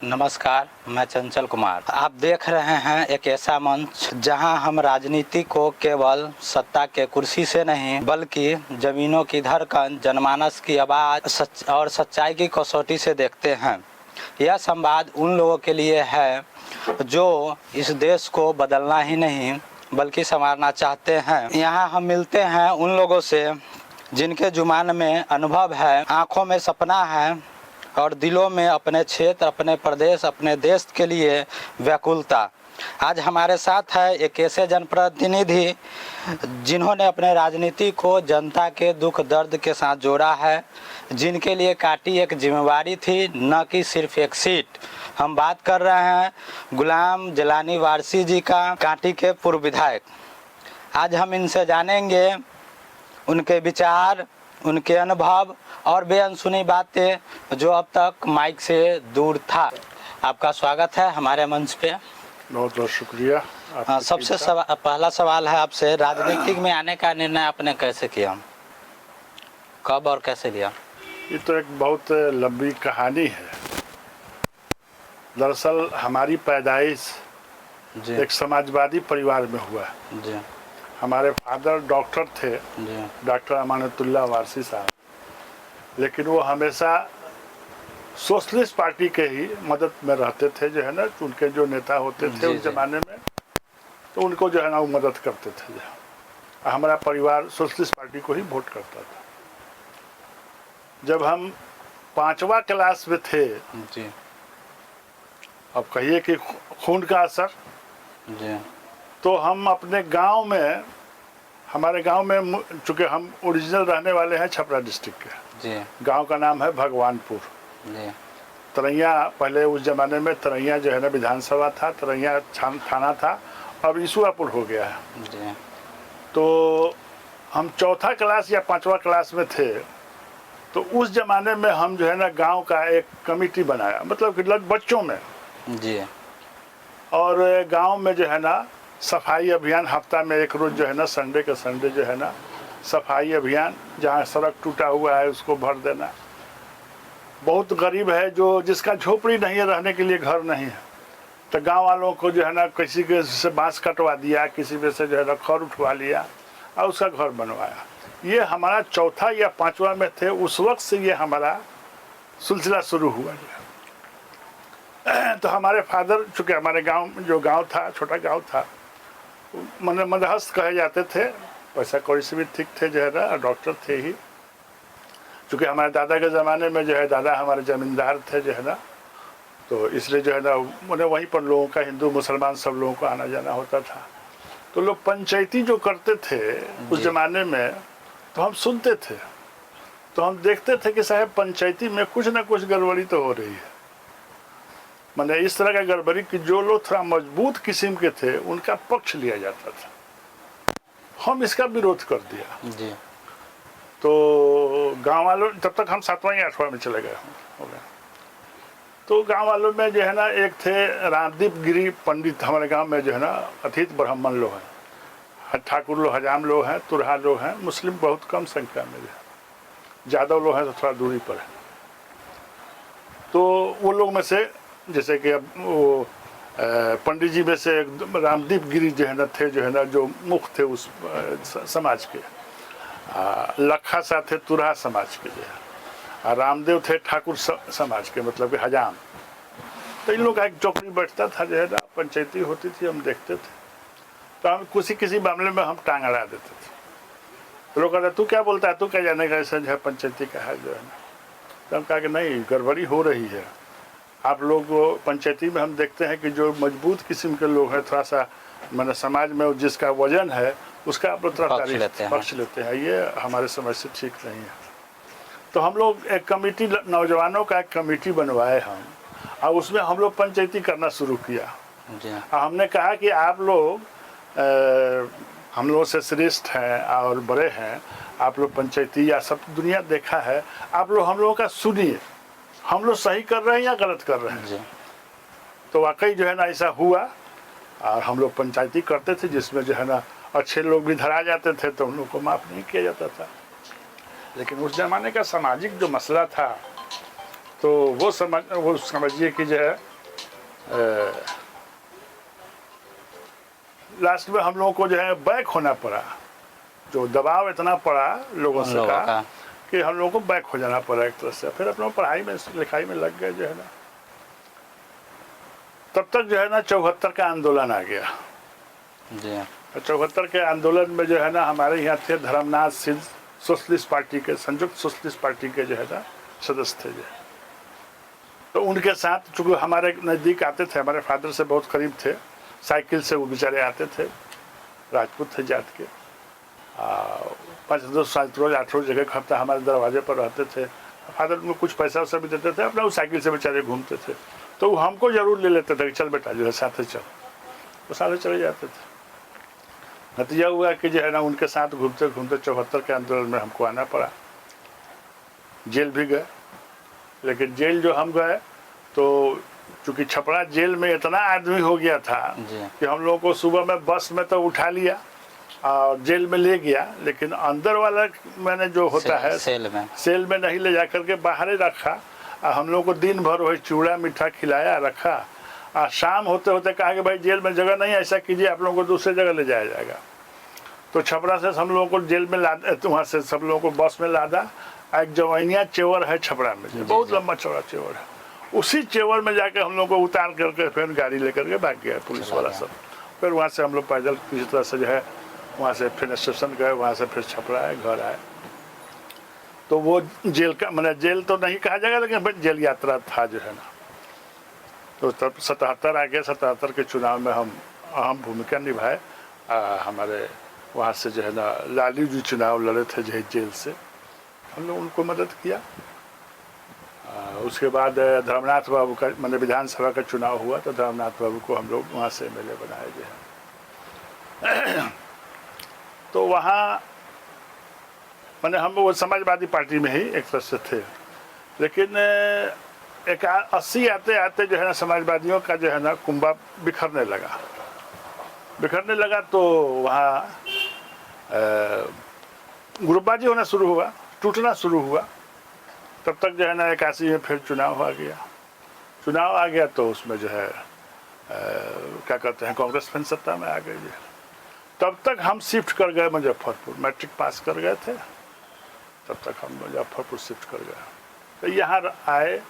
नमस्कार, मैं चंचल कुमार। आप देख रहे हैं एक ऐसा मंच जहां हम राजनीति को केवल सत्ता के कुर्सी से नहीं बल्कि जमीनों की धड़कन, जनमानस की आवाज़ और सच्चाई की कसौटी से देखते हैं। यह संवाद उन लोगों के लिए है जो इस देश को बदलना ही नहीं बल्कि संवारना चाहते हैं। यहाँ हम मिलते हैं उन लोगों से जिनके जुबान में अनुभव है, आँखों में सपना है और दिलों में अपने क्षेत्र, अपने प्रदेश, अपने देश के लिए व्याकुलता। आज हमारे साथ है एक ऐसे जनप्रतिनिधि जिन्होंने अपने राजनीति को जनता के दुख दर्द के साथ जोड़ा है, जिनके लिए काटी एक जिम्मेवारी थी, न कि सिर्फ एक सीट। हम बात कर रहे हैं गुलाम जिलानी वारसी जी का, कांटी के पूर्व विधायक। आज हम इनसे जानेंगे उनके विचार, उनके अनुभव और बेअनसुनी बातें जो अब तक माइक से दूर था। आपका स्वागत है हमारे मंच पे। बहुत बहुत शुक्रिया। सबसे पहला सवाल है आपसे, राजनीतिक में आने का निर्णय आपने कैसे किया, कब और कैसे लिया? ये तो एक बहुत लंबी कहानी है। दरअसल हमारी पैदाइश एक समाजवादी परिवार में हुआ जी। हमारे फादर डॉक्टर थे, डॉक्टर अमानतुल्लाह वारसी साहब, लेकिन वो हमेशा सोशलिस्ट पार्टी के ही मदद में रहते थे, जो है ना, उनके जो नेता होते थे उस जमाने में, तो उनको जो है ना वो मदद करते थे। हमारा परिवार सोशलिस्ट पार्टी को ही वोट करता था। जब हम 5वां क्लास में थे जी, अब कहिए कि खून का असर जी, तो हम अपने गांव में, हमारे गांव में, चूँकि हम ओरिजिनल रहने वाले हैं छपरा डिस्ट्रिक्ट के, जी, गांव का नाम है भगवानपुर। जी, तरैया, पहले उस ज़माने में तरैया जो है ना विधानसभा था, तरैया थाना था, अब ईसुआपुर हो गया है। जी। तो हम 4था क्लास या 5वां क्लास में थे, तो उस ज़माने में हम जो है ना गांव का एक कमेटी बनाया, मतलब कि बच्चों में जी। और गांव में जो है ना सफाई अभियान, हफ्ता में एक रोज़ जो है ना संडे के संडे जो है ना सफाई अभियान, जहाँ सड़क टूटा हुआ है उसको भर देना। बहुत गरीब है जो जिसका झोपड़ी नहीं है, रहने के लिए घर नहीं है, तो गांव वालों को जो है ना किसी के से बांस कटवा दिया, किसी में से जो है ना खड़ उठवा लिया और उसका घर बनवाया। ये हमारा 4था या 5वां में थे, उस वक्त से ये हमारा सिलसिला शुरू हुआ। तो हमारे फादर, चूँकि हमारे गाँव जो गाँव था, छोटा गाँव था, मदहस्त कहे जाते थे, पैसा कौड़ी से भी ठीक थे, जो है ना डॉक्टर थे ही। चूँकि हमारे दादा के ज़माने में जो है दादा हमारे ज़मींदार थे, जो है ना, तो इसलिए जो है ना उन्हें वहीं पर लोगों का, हिंदू मुसलमान सब लोगों को आना जाना होता था। तो लोग पंचायती जो करते थे उस ज़माने में, तो हम सुनते थे, तो हम देखते थे कि साहब पंचायती में कुछ ना कुछ गड़बड़ी तो हो रही है। मैंने इस तरह का गड़बड़ी कि जो लोग थोड़ा मजबूत किस्म के थे उनका पक्ष लिया जाता था। हम इसका विरोध कर दिया जी। तो गांव वालों, तब तक हम 7वां या 8वां में चले गए हो गए, तो गांव वालों में जो है ना एक थे रामदीप गिरी पंडित, हमारे गांव में जो है ना अतीत ब्राह्मण लोग हैं, ठाकुर लोग, हजाम लोग हैं, तुरहा लोग हैं, मुस्लिम बहुत कम संख्या में है, यादव लोग हैं तो थोड़ा दूरी पर है। तो वो लोग में से जैसे कि अब वो पंडित जी में से रामदीप गिरी जो है ना थे, जो है ना जो मुख थे उस समाज के, लखा सा थे तुरहा समाज के, जो है रामदेव थे ठाकुर समाज के, मतलब कि हजाम। तो इन लोग का एक चौकड़ी बैठता था, जो है ना पंचायती होती थी, हम देखते थे, तो हम किसी मामले में हम टांग अड़ा देते थे। तो लोग कहते तू क्या बोलता है, तू क्या जाने का, ऐसा जो है पंचायती का है, जो है ना। तो हम कहा कि नहीं, गड़बड़ी हो रही है। आप लोग पंचायती में हम देखते हैं कि जो मजबूत किस्म के लोग हैं, थोड़ा सा मतलब समाज में जिसका वजन है उसका आप लोग पक्ष लेते हैं, ये हमारे समझ से ठीक नहीं है। तो हम लोग एक कमेटी, नौजवानों का एक कमेटी बनवाए हम, और उसमें हम लोग पंचायती करना शुरू किया। और हमने कहा कि आप लोग हम लोग से श्रेष्ठ हैं और बड़े हैं, आप लोग पंचायती या सब दुनिया देखा है, आप लोग हम लोगों का सुनिए, हम लोग सही कर रहे हैं या गलत कर रहे हैं। तो वाकई जो है ना ऐसा हुआ, और हम लोग पंचायती करते थे जिसमें जो है ना अच्छे लोग भी धरा जाते थे, तो उन लोग को माफ़ नहीं किया जाता था। लेकिन उस ज़माने का सामाजिक जो मसला था, तो वो समझिए कि जो है लास्ट में हम लोगों को जो है बैक होना पड़ा, जो दबाव इतना पड़ा लोगों से का कि हम लोगों को बैक हो जाना पड़ा एक तरह से। फिर अपना पढ़ाई में लिखाई में लग गए जो है ना। तब तक जो है ना 74 का आंदोलन आ गया जी। 74 के आंदोलन में जो है ना हमारे यहाँ थे धर्मनाथ सिंह, सोशलिस्ट पार्टी के, संयुक्त सोशलिस्ट पार्टी के जो है ना सदस्य थे जो। तो उनके साथ चूँकि हमारे नज़दीक आते थे, हमारे फादर से बहुत करीब थे, साइकिल से वो बेचारे आते थे, राजपूत थे जात के, 5-10 साल रोज 8 रोज जगह हफ्ता हमारे दरवाजे पर रहते थे। फादर में कुछ पैसा वैसा भी देते थे, अपना वो साइकिल से बेचारे घूमते थे। तो वो हमको जरूर ले लेते थे कि चल बेटा जो है साथ चल, वो साथ चले जाते थे। नतीजा हुआ कि जो है ना उनके साथ घूमते घूमते 74 के आंदोलन में हमको आना पड़ा, जेल भी गए। लेकिन जेल जो हम गए तो चूँकि छपरा जेल में इतना आदमी हो गया था कि हम लोगों को सुबह में बस में तो उठा लिया और जेल में ले गया, लेकिन अंदर वाला मैंने जो होता है सेल में नहीं ले जा करके बाहर ही रखा। और हम लोग को दिन भर वही चूड़ा मीठा खिलाया रखा। और शाम होते होते कहा कि भाई जेल में जगह नहीं, ऐसा कीजिए आप लोगों को दूसरी जगह ले जाया जाएगा। तो छपरा से हम लोगों को जेल में लादा, तो वहाँ से सब लोगों को बस में लादा। एक जवैनिया चेवर है छपरा में, बहुत लंबा चौड़ा चेवर है, उसी चेवर में जाके हम लोग को उतार करके फिर गाड़ी लेकर के भाग गया पुलिस वाला सब। फिर वहाँ से हम लोग पैदल किसी तरह से जो है वहाँ से फिर स्टेशन गए, वहाँ से फिर छपरा आए, घर आए। तो वो जेल का मैंने जेल तो नहीं कहा जाएगा, लेकिन फिर जेल यात्रा था जो है ना। तो तब 77 आ गया, 77 के चुनाव में हम अहम भूमिका निभाए। हमारे वहाँ से जो है ना लालू जी चुनाव लड़े थे जो जेल से, हम लोग उनको मदद किया। उसके बाद धर्मनाथ बाबू का मैंने विधानसभा का चुनाव हुआ, तो धर्मनाथ बाबू को हम लोग वहाँ से एमएलए बनाए जो है। तो वहाँ मैंने हम वो समाजवादी पार्टी में ही एक तरह से थे, लेकिन एक 80 आते आते जो है ना समाजवादियों का जो है ना कुंभा बिखरने लगा। तो वहाँ ग्रुपबाजी होना शुरू हुआ, टूटना शुरू हुआ। तब तक जो है ना 81 में फिर चुनाव आ गया। तो उसमें जो है क्या कहते हैं कांग्रेस फिर सत्ता में आ गई है। तब तक हम शिफ्ट कर गए मुजफ्फरपुर, मैट्रिक पास कर गए थे, तब तक हम मुजफ्फरपुर शिफ्ट कर गए। तो यहाँ आए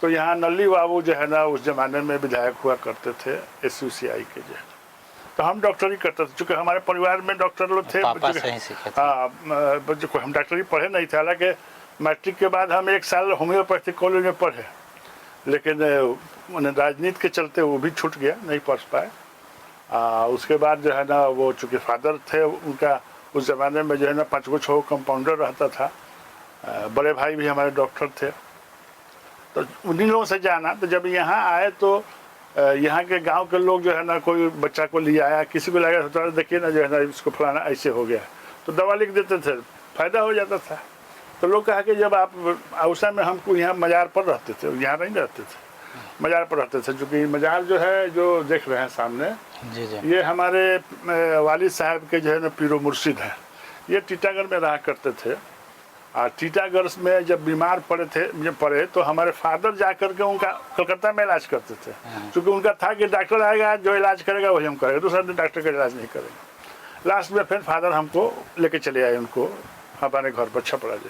तो यहाँ नल्ली बाबू जो है ना उस जमाने में विधायक हुआ करते थे SUCI के जो है। तो हम डॉक्टरी करते थे, चूँकि हमारे परिवार में डॉक्टर लोग थे। हाँ, हम डॉक्टरी पढ़े नहीं थे, हालांकि मैट्रिक के बाद हम 1 साल होम्योपैथिक कॉलेज में पढ़े, लेकिन राजनीति के चलते वो भी छूट गया, नहीं पढ़ पाए। उसके बाद जो है ना वो चूँकि फादर थे उनका उस ज़माने में जो है ना 5-6 कंपाउंडर रहता था, बड़े भाई भी हमारे डॉक्टर थे। तो उन्हीं लोगों से जाना। तो जब यहाँ आए तो यहाँ के गांव के लोग जो है ना कोई बच्चा को ले आया, किसी को लगा तो देखिए ना जो है ना इसको फलाना ऐसे हो गया, तो दवा लिख देते थे, फायदा हो जाता था। तो लोग कहा कि जब आप औसा में हमको यहाँ मज़ार पर रहते थे, यहाँ नहीं रहते थे, मज़ार पर रहते थे। चूँकि मज़ार जो है जो देख रहे हैं सामने ये हमारे वालिद साहब के जो है ना पीरो मुर्शिद हैं, ये टीटागढ़ में रहा करते थे। और टीटागढ़ में जब बीमार पड़े तो हमारे फादर जा करके उनका कलकत्ता में इलाज करते थे, क्योंकि उनका था कि डॉक्टर आएगा जो इलाज करेगा वही हम करेंगे, दूसरा दिन डॉक्टर का इलाज नहीं करेंगे। लास्ट में फिर फादर हमको लेके चले आए उनको हमारे घर पर छपरा जो।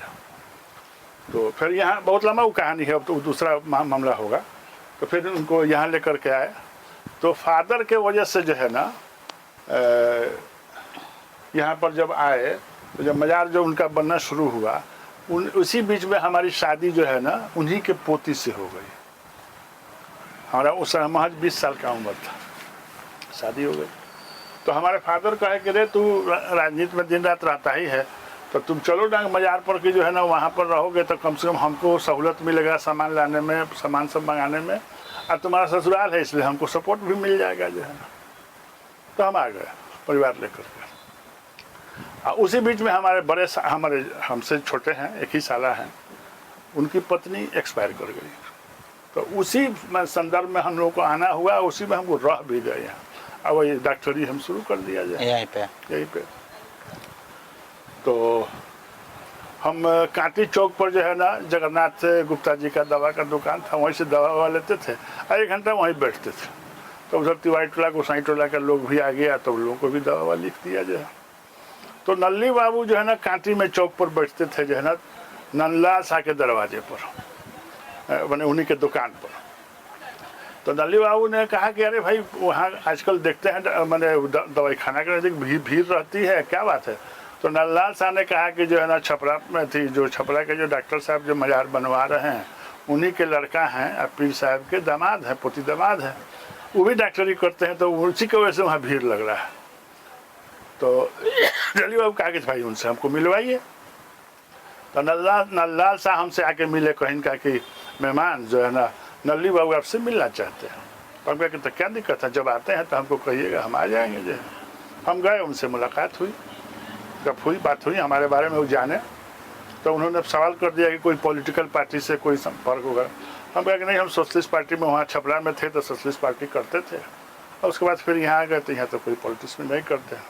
तो फिर यहाँ बहुत लंबा वो कहानी है, अब तो दूसरा मामला होगा। तो फिर उनको यहाँ लेकर के आए। तो फादर के वजह से जो है ना यहाँ पर जब आए तो जब मज़ार जो उनका बनना शुरू हुआ, उसी बीच में हमारी शादी जो है ना उन्हीं के पोती से हो गई। हमारा उस महज 20 साल का उम्र था, शादी हो गई। तो हमारे फादर कहे कि रे तू राजनीति में दिन रात रहता ही है, तो तुम चलो ना मज़ार पर कि जो है ना वहाँ पर रहोगे तो कम से कम हमको सहूलत मिलेगा सामान लाने में, सामान सब मंगाने में, और तुम्हारा ससुराल है इसलिए हमको सपोर्ट भी मिल जाएगा जो है ना। तो हम आ गए परिवार लेकर के। उसी बीच में हमारे हमसे छोटे हैं, 1 ही साला हैं, उनकी पत्नी एक्सपायर कर गई। तो उसी संदर्भ में हम लोग को आना हुआ, उसी में हमको रह भी गए यहाँ। अब वही डॉक्टरी हम शुरू कर दिया जाए यहीं पे। तो हम कांटी चौक पर जो है ना जगन्नाथ गुप्ता जी का दवा का दुकान था, वहीं से दवा लेते थे और 1 घंटा वहीं बैठते थे। तो उधर तिवारी टोला गोसाई टोला का लोग भी आ गया तो लोगों को भी दवा लिख दिया जो है। तो नल्ली बाबू जो है ना कांटी में चौक पर बैठते थे जो है ना नंदलाल शाह के दरवाजे पर, मैंने उन्हीं के दुकान पर। तो नल्ली बाबू ने कहा कि अरे भाई वहाँ आजकल देखते हैं मैंने दवाई खाना के नजदीक भीड़ रहती है, क्या बात है। तो नंदलाल शाह ने कहा कि जो है ना छपरा में थी, जो छपरा के जो डॉक्टर साहब जो मजार बनवा रहे हैं उन्हीं के लड़का हैं, पीर साहब के दामाद हैं, पोती दामाद हैं, वो भी डॉक्टरी करते हैं, तो उसी की वजह से वहाँ भीड़ लग रहा है। तो नल्ली बाबू कहा कि भाई उनसे हमको मिलवाइए। तो नल्लाल शाह हमसे आके मिले, कहीं का कि मेहमान जो है ना नल्ली बाबू आपसे मिलना चाहते हैं। तो हम कहा कि तो क्या दिक्कत है, जब आते हैं तो हमको कहिएगा, हम आ जाएंगे जो है। हम गए, उनसे मुलाकात हुई, जब हुई बात हुई हमारे बारे में वो जाने, तो उन्होंने सवाल कर दिया कि कोई पॉलिटिकल पार्टी से कोई संपर्क होगा। हम कहा कि नहीं, हम सोशलिस्ट पार्टी में वहाँ छपरा में थे तो सोशलिस्ट पार्टी करते थे, और उसके बाद फिर यहाँ आ गए तो यहाँ तो कोई पॉलिटिक्स में नहीं करते हैं।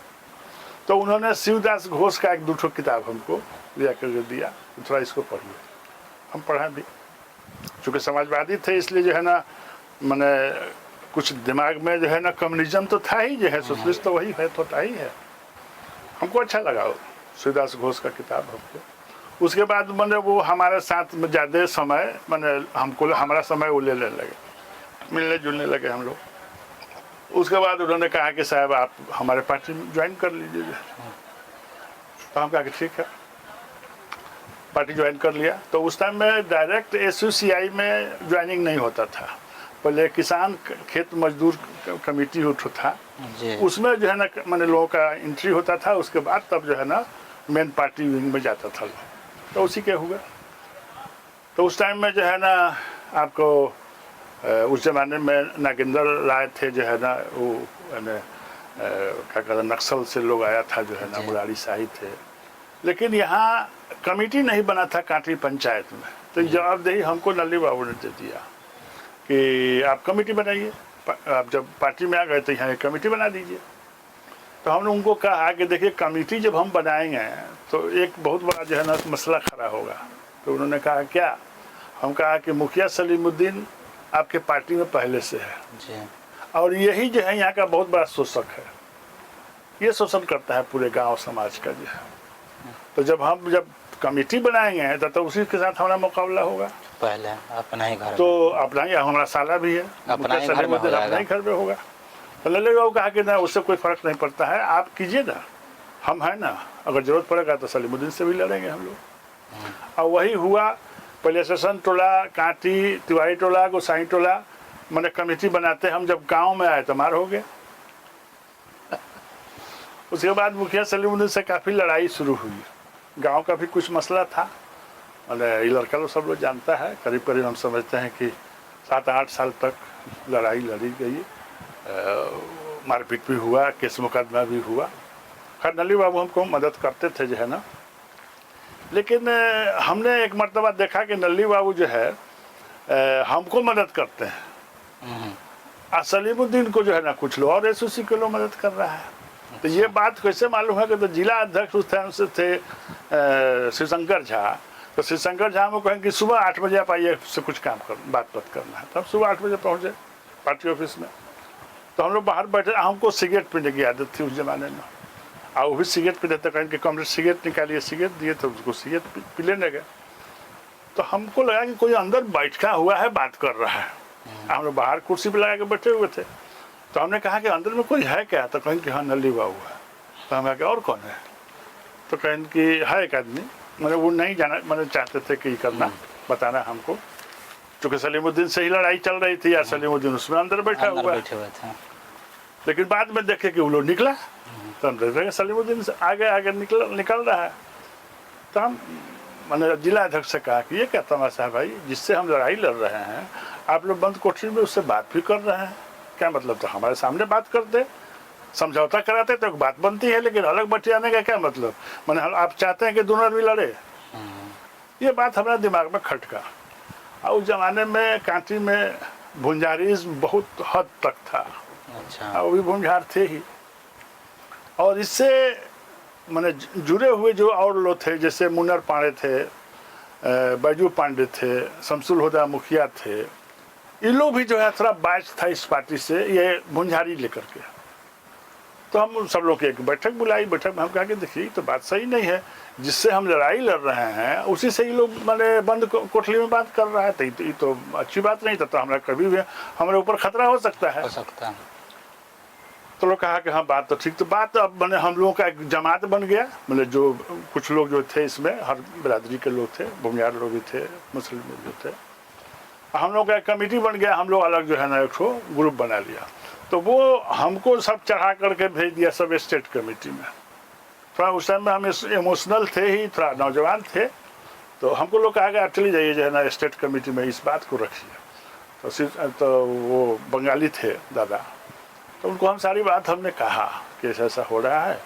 तो उन्होंने शिवदास घोष का 1-2 किताब हमको लिया कर दिया, थोड़ा इसको पढ़िए। हम पढ़ा भी, चूँकि समाजवादी थे इसलिए जो है ना मैंने कुछ दिमाग में जो है ना कम्युनिज्म तो था ही, जो है सोशलिस्ट तो वही है, तो था ही है। हमको अच्छा लगा वो शिवदास घोष का किताब हमको। उसके बाद मैंने वो हमारे साथ में ज़्यादा समय मैंने हमको हमारा समय वो लेने लगे, मिलने जुलने लगे हम लोग। उसके बाद उन्होंने कहा कि साहब आप हमारे पार्टी में ज्वाइन कर लीजिए। तो हम कहा कि ठीक है, पार्टी ज्वाइन कर लिया। तो उस टाइम में डायरेक्ट SUCI में ज्वाइनिंग नहीं होता था, पहले किसान खेत मजदूर कमेटी उठ था, उसमें जो है ना मैंने लोगों का एंट्री होता था, उसके बाद तब जो है ना मेन पार्टी विंग में जाता था। तो उसी के हुआ। तो उस टाइम में जो है ना आपको उस जमाने में नागेंद्र राय थे जो है ना, वो क्या कहते नक्सल से लोग आया था जो है ना, मुरारी शाही थे। लेकिन यहाँ कमेटी नहीं बना था कांटी पंचायत में, तो जवाबदेही हमको नल्ली बाबू ने दे दिया कि आप कमेटी बनाइए। आप जब पार्टी में आ गए तो यहाँ एक कमेटी बना दीजिए। तो हमने उनको कहा कि देखिए कमेटी जब हम बनाएंगे तो एक बहुत बड़ा जो है ना मसला खड़ा होगा। तो उन्होंने कहा क्या? हम कहा कि मुखिया सलीमुद्दीन आपके पार्टी में पहले से है जी। और यही जो है यहाँ का बहुत बड़ा शोषक है, ये शोषण करता है पूरे गांव समाज का जो है। तो जब कमेटी बनाएंगे तो उसी के साथ हमारा मुकाबला होगा। पहले अपना ही घर, तो अपना ही, हमारा साला भी है, अपना ही घर में होगा। तो लल्ले बाबू कहा कि ना उससे कोई फर्क नहीं पड़ता है, आप कीजिए ना, हम हैं ना, अगर जरूरत पड़ेगा तो सलीमुद्दीन से भी लड़ेंगे हम लोग। और वही हुआ। पहले सेशन टोला, कांटी, तिवारी टोला, गोसाई टोला मैंने कमेटी बनाते, हम जब गांव में आए तो मार हो गए। उसके बाद मुखिया सलीमुद्दीन से काफ़ी लड़ाई शुरू हुई, गांव का भी कुछ मसला था। ये लड़का लोग सब लोग जानता है, करीब करीब हम समझते हैं कि 7-8 साल तक लड़ाई लड़ी गई, मारपीट भी हुआ, केस मुकदमा भी हुआ। खैर नल्ली बाबू हमको मदद करते थे जो है ना। लेकिन हमने एक मर्तबा देखा कि नल्ली बाबू जो है हमको मदद करते हैं, और सलीमुद्दीन को जो है ना कुछ लोग और SUC के लोग मदद कर रहा है। तो ये बात कैसे मालूम है कि तो जिला अध्यक्ष उस टाइम से थे शिवशंकर झा। तो शिवशंकर झा में कहें कि सुबह 8 बजे आप आइए, से कुछ काम बात करना है। तो हम सुबह 8 बजे पहुँचे पार्टी ऑफिस में। तो हम लोग बाहर बैठे, हमको सिगरेट पीने की आदत थी उस जमाने में, और वो भी सिगरेट पीते थे। कहीं कि कमरे सिगरेट निकालिए, सिगरेट दिए तो उसको सिगरेट पी लेने गए। तो हमको लगा कि कोई अंदर बैठा हुआ है, बात कर रहा है। हम लोग बाहर कुर्सी पर लगा के बैठे हुए थे। तो हमने कहा कि अंदर में कोई है क्या? तो कहीं कि हाँ नल्ली बाबू है। तो हमें कहा और कौन है? तो कहीं कि है एक आदमी, मैंने वो नहीं जाना, मैंने चाहते थे कि करना बताना हमको, क्योंकि सलीमुद्दीन से ही लड़ाई चल रही थी या सलीमुद्दीन उसमें अंदर बैठा हुआ है। लेकिन बाद में देखे कि वो लोग निकला, तो हम देख रहे सलीमुद्दीन से आगे निकल रहा है। तो हम मैंने जिला अध्यक्ष से कहा कि ये क्या तमाशा है भाई, जिससे हम लड़ाई लड़ रहे हैं आप लोग बंद कोठरी में उससे बात भी कर रहे हैं, क्या मतलब? तो हमारे सामने बात करते, समझौता कराते तो एक बात बनती है, लेकिन अलग बटियाने का क्या मतलब? मैंने आप चाहते हैं कि दोनों आदमी लड़े? ये बात हमारे दिमाग में खटका। और उस जमाने में कांटी में भुंजारिज्म बहुत हद तक था। अच्छा। वो भी भुंजार थे ही। और इससे मैंने जुड़े हुए जो और लोग थे, जैसे मुन्नर पांडे थे, बैजू पांडे थे, शमसुल हुदा मुखिया थे, ये लोग भी जो है थोड़ा बाइस था इस पार्टी से, ये मुंझारी लेकर के। तो हम सब लोग की एक बैठक बुलाई, बैठक में हम कहा कि देखिए तो बात सही नहीं है, जिससे हम लड़ाई लड़ रहे हैं उसी से ही लोग मैंने बंद कोठली में बात कर रहा है, तो ये तो अच्छी बात नहीं था, तो हमारा कभी भी हमारे ऊपर खतरा हो सकता है। तो लोग कहा कि हाँ बात तो ठीक, तो बात अब मैंने हम लोगों का एक जमात बन गया, मतलब जो कुछ लोग जो थे इसमें हर बिरादरी के लोग थे, भूमियार लोग भी थे, मुस्लिम लोग भी थे, हम लोग का एक कमेटी बन गया, हम लोग अलग जो है ना एक ग्रुप बना लिया। तो वो हमको सब चढ़ा करके भेज दिया सब स्टेट कमेटी में। थोड़ा उस टाइम में हम इमोशनल थे ही, थोड़ा नौजवान थे, तो हमको लोग कहा कि आप चली जाइए जो है ना स्टेट कमेटी में, इस बात को रखिए। तो वो बंगाली थे दादा, तो उनको हम सारी बात हमने कहा कि ऐसा हो रहा है,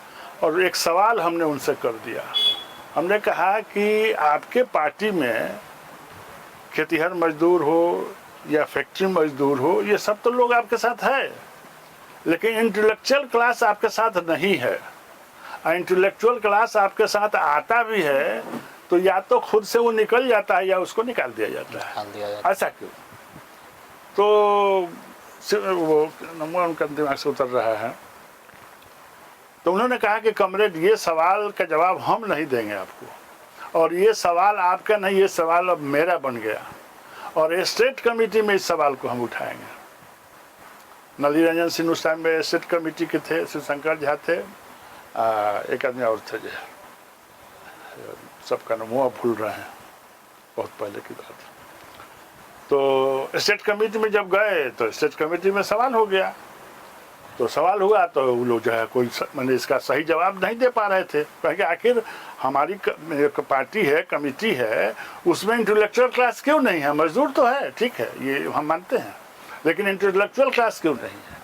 और एक सवाल हमने उनसे कर दिया। हमने कहा कि आपके पार्टी में खेतीहर मजदूर हो या फैक्ट्री मजदूर हो, ये सब तो लोग आपके साथ है, लेकिन इंटेलेक्चुअल क्लास आपके साथ नहीं है। इंटेलेक्चुअल क्लास आपके साथ आता भी है तो या तो खुद से वो निकल जाता है या उसको निकाल दिया जाता है। ऐसा क्यों? तो वो उनका दिमाग से उतर रहा है। तो उन्होंने कहा कि कमरेड, ये सवाल का जवाब हम नहीं देंगे आपको, और ये सवाल आपका नहीं, ये सवाल अब मेरा बन गया, और स्टेट कमेटी में इस सवाल को हम उठाएंगे। नली रंजन सिंह उस टाइम में स्टेट कमेटी के थे, शिवशंकर झा थे, एक आदमी और थे, जो सबका नाम मुँह भूल रहे हैं, बहुत पहले की बात। तो स्टेट कमेटी में जब गए तो स्टेट कमेटी में सवाल हो गया, तो सवाल हुआ तो वो लोग जो है कोई मैंने इसका सही जवाब नहीं दे पा रहे थे, क्योंकि आखिर हमारी पार्टी है, कमेटी है, उसमें इंटेलेक्चुअल क्लास क्यों नहीं है? मजदूर तो है, ठीक है, ये हम मानते हैं, लेकिन इंटेलेक्चुअल क्लास क्यों नहीं है?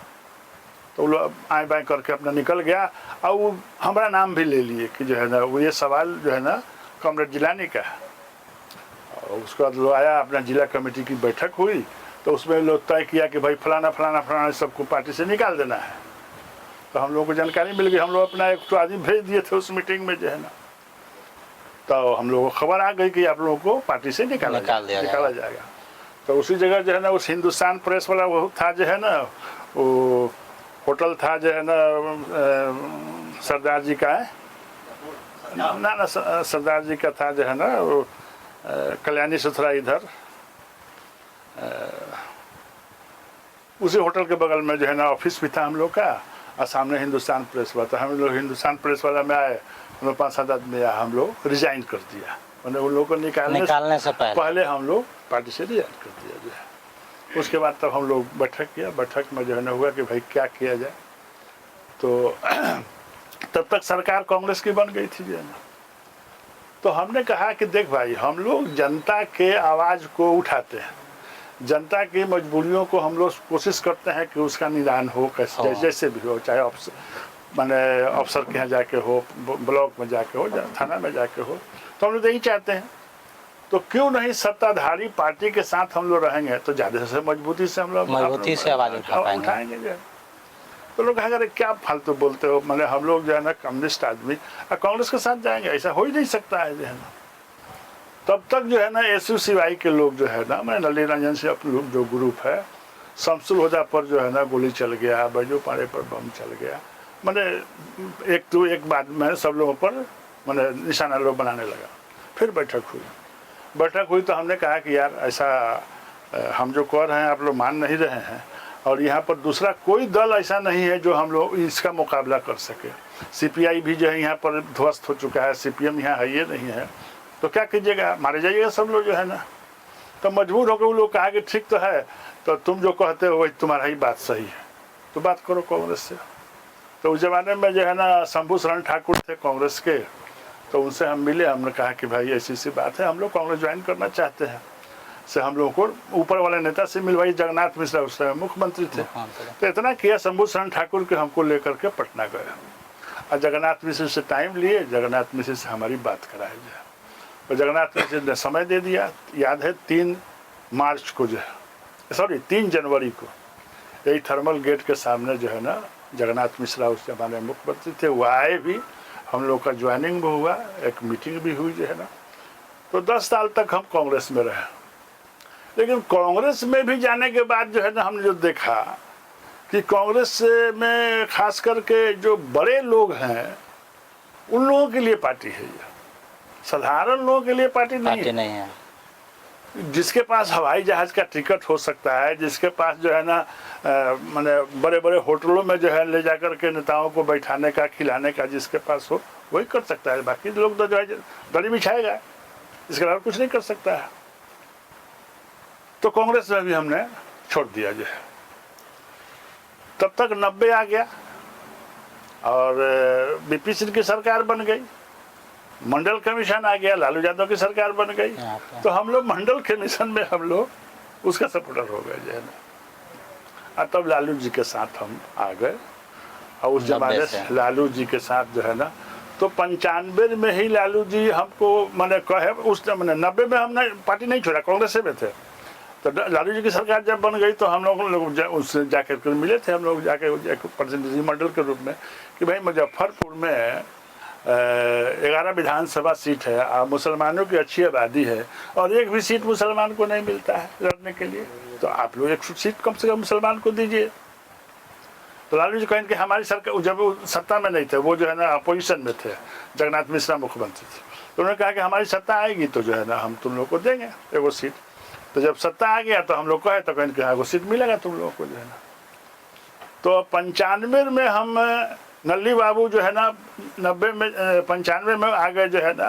तो लोग आए बाएँ करके अपना निकल गया, और वो हमारा नाम भी ले लिए कि जो है ना वो ये सवाल जो है ना कॉमरेड जिलानी का है। और उसके बाद लोग आया, अपना जिला कमेटी की बैठक हुई, तो उसमें लोग तय किया कि भाई फलाना फलाना फलाना सबको पार्टी से निकाल देना है। तो हम लोगों को जानकारी मिल गई, हम लोग अपना एक तो आदमी भेज दिए थे उस मीटिंग में जो है ना, तो हम लोगों को खबर आ गई कि आप लोगों को पार्टी से निकाला जाएगा। तो उसी जगह जो है ना उस हिंदुस्तान प्रेस वाला वो था जो है ना, वो होटल था जो है ना सरदार जी का है ना सरदार जी का था जो है ना, वो कल्याणी सुथरा इधर उसी होटल के बगल में जो है ना ऑफिस भी था हम लोग का, और सामने हिंदुस्तान प्रेस वाला था। हम लोग हिंदुस्तान प्रेस वाला में आए, हम लोग 5-7 आदमी आए, हम लोग रिजाइन कर दिया, मैंने उन लोगों को निकालने से पहले हम लोग पार्टी से रिजाइन कर दिया जो है। उसके बाद तब हम लोग बैठक किया, बैठक में जो है ना हुआ कि भाई क्या किया जाए। तो तब तक सरकार कांग्रेस की बन गई थी जो है ना। तो हमने कहा कि देख भाई, हम लोग जनता के आवाज़ को उठाते हैं, जनता की मजबूरियों को हम लोग कोशिश करते हैं कि उसका निदान हो, कैसे जैसे भी हो, चाहे माने अफसर के यहाँ जाके हो, ब्लॉक में जाके हो, थाना में जाके हो, तो हम लोग यही चाहते हैं। तो क्यों नहीं सत्ताधारी पार्टी के साथ हम लोग रहेंगे, तो ज़्यादा से मजबूती से हम लोग आवाज़ उठाएंगे जो। तो लोग अगर क्या फालतू बोलते हो, मतलब हम लोग जो है ना कम्युनिस्ट आदमी कांग्रेस के साथ जाएंगे, ऐसा हो ही नहीं सकता है जो है ना। तब तक जो है ना SUCY के लोग जो है ना, मैं नली रंजन से अपने जो ग्रुप है, शमसुल हुदा पर जो है ना गोली चल गया, बैजू पाड़े पर बम चल गया, मैंने एक तो एक बात में सब लोगों पर मैंने निशाना लोग बनाने लगा। फिर बैठक हुई तो हमने कहा कि यार ऐसा हम जो कह रहे हैं आप लोग मान नहीं रहे हैं, और यहाँ पर दूसरा कोई दल ऐसा नहीं है जो हम लोग इसका मुकाबला कर सके। CPI भी जो है यहाँ पर ध्वस्त हो चुका है, CPM यहाँ है ये नहीं है, तो क्या कीजिएगा, मारे जाइएगा सब लोग जो है ना। तो मजबूर होकर वो लोग कहा कि ठीक तो है, तो तुम जो कहते हो वही तुम्हारा ही बात सही है, तो बात करो कांग्रेस से। तो उस ज़माने में जो है ना शंभू शरण ठाकुर थे कांग्रेस के, तो उनसे हम मिले, हमने कहा कि भाई ऐसी बात है, हम लोग कांग्रेस ज्वाइन करना चाहते हैं। से हम लोगों को ऊपर वाले नेता से मिलवाई, जगन्नाथ मिश्रा उस समय मुख्यमंत्री थे। तो इतना किया, शंभू शरण ठाकुर के हमको लेकर के पटना गए, और जगन्नाथ मिश्र से टाइम लिए, जगन्नाथ मिश्र से हमारी बात कराई जाए। तो जगन्नाथ मिश्र ने समय दे दिया, याद है 3 मार्च को जो है, सॉरी 3 जनवरी को, यही थर्मल गेट के सामने जो है ना जगन्नाथ मिश्रा उस जमाने मुख्यमंत्री थे, वो आए भी, हम लोग का ज्वाइनिंग भी हुआ, एक मीटिंग भी हुई जो है ना। तो 10 साल तक हम कांग्रेस में रहे, लेकिन कांग्रेस में भी जाने के बाद जो है ना हमने जो देखा कि कांग्रेस में खास करके जो बड़े लोग हैं उन लोगों के लिए पार्टी है, ये साधारण लोगों के लिए पार्टी नहीं है। जिसके पास हवाई जहाज का टिकट हो सकता है, जिसके पास जो है ना माने बड़े बड़े होटलों में जो है ले जाकर के नेताओं को बैठाने का खिलाने का जिसके पास हो वही कर सकता है। बाकी लोग तो जो है दरी बिछाएगा, इसके अलावा कुछ नहीं कर सकता है। तो कांग्रेस में भी हमने छोड़ दिया जो है। तब तक 90 आ गया और बीपी सिंह की सरकार बन गई, मंडल कमीशन आ गया, लालू यादव की सरकार बन गई। तो हम लोग मंडल कमीशन में हम लोग उसका सपोर्टर हो गए जो है ना। तब लालू जी के साथ हम आ गए और उस जमाने से लालू जी के साथ जो है ना, तो 95 में ही लालू जी हमको मैंने कहे, उस मैंने 90 में हमने पार्टी नहीं छोड़ा, कांग्रेस में थे। तो लालू जी की सरकार जब बन गई तो हम लोग उससे जाकर के मिले थे, हम लोग जाके प्रतिनिधि मंडल के रूप में कि भाई मुजफ्फरपुर में 11 विधानसभा सीट है और मुसलमानों की अच्छी आबादी है और एक भी सीट मुसलमान को नहीं मिलता है लड़ने के लिए, तो आप लोग एक सीट कम से कम मुसलमान को दीजिए। तो लालू जी कहें कि हमारी सरकार, जब वो सत्ता में नहीं थे, वो जो है ना अपोजिशन में थे, जगन्नाथ मिश्रा मुख्यमंत्री थे, तो उन्होंने कहा कि हमारी सत्ता आएगी तो जो है ना हम तुम लोग को देंगे एगो सीट। तो जब सत्ता आ गया तो हम लोग कहे तो कहें कि हाँ वो सीट मिलेगा तुम लोगों को जो है ना। तो 95 में हम नल्ली बाबू जो है ना 95 में आ गए जो है ना,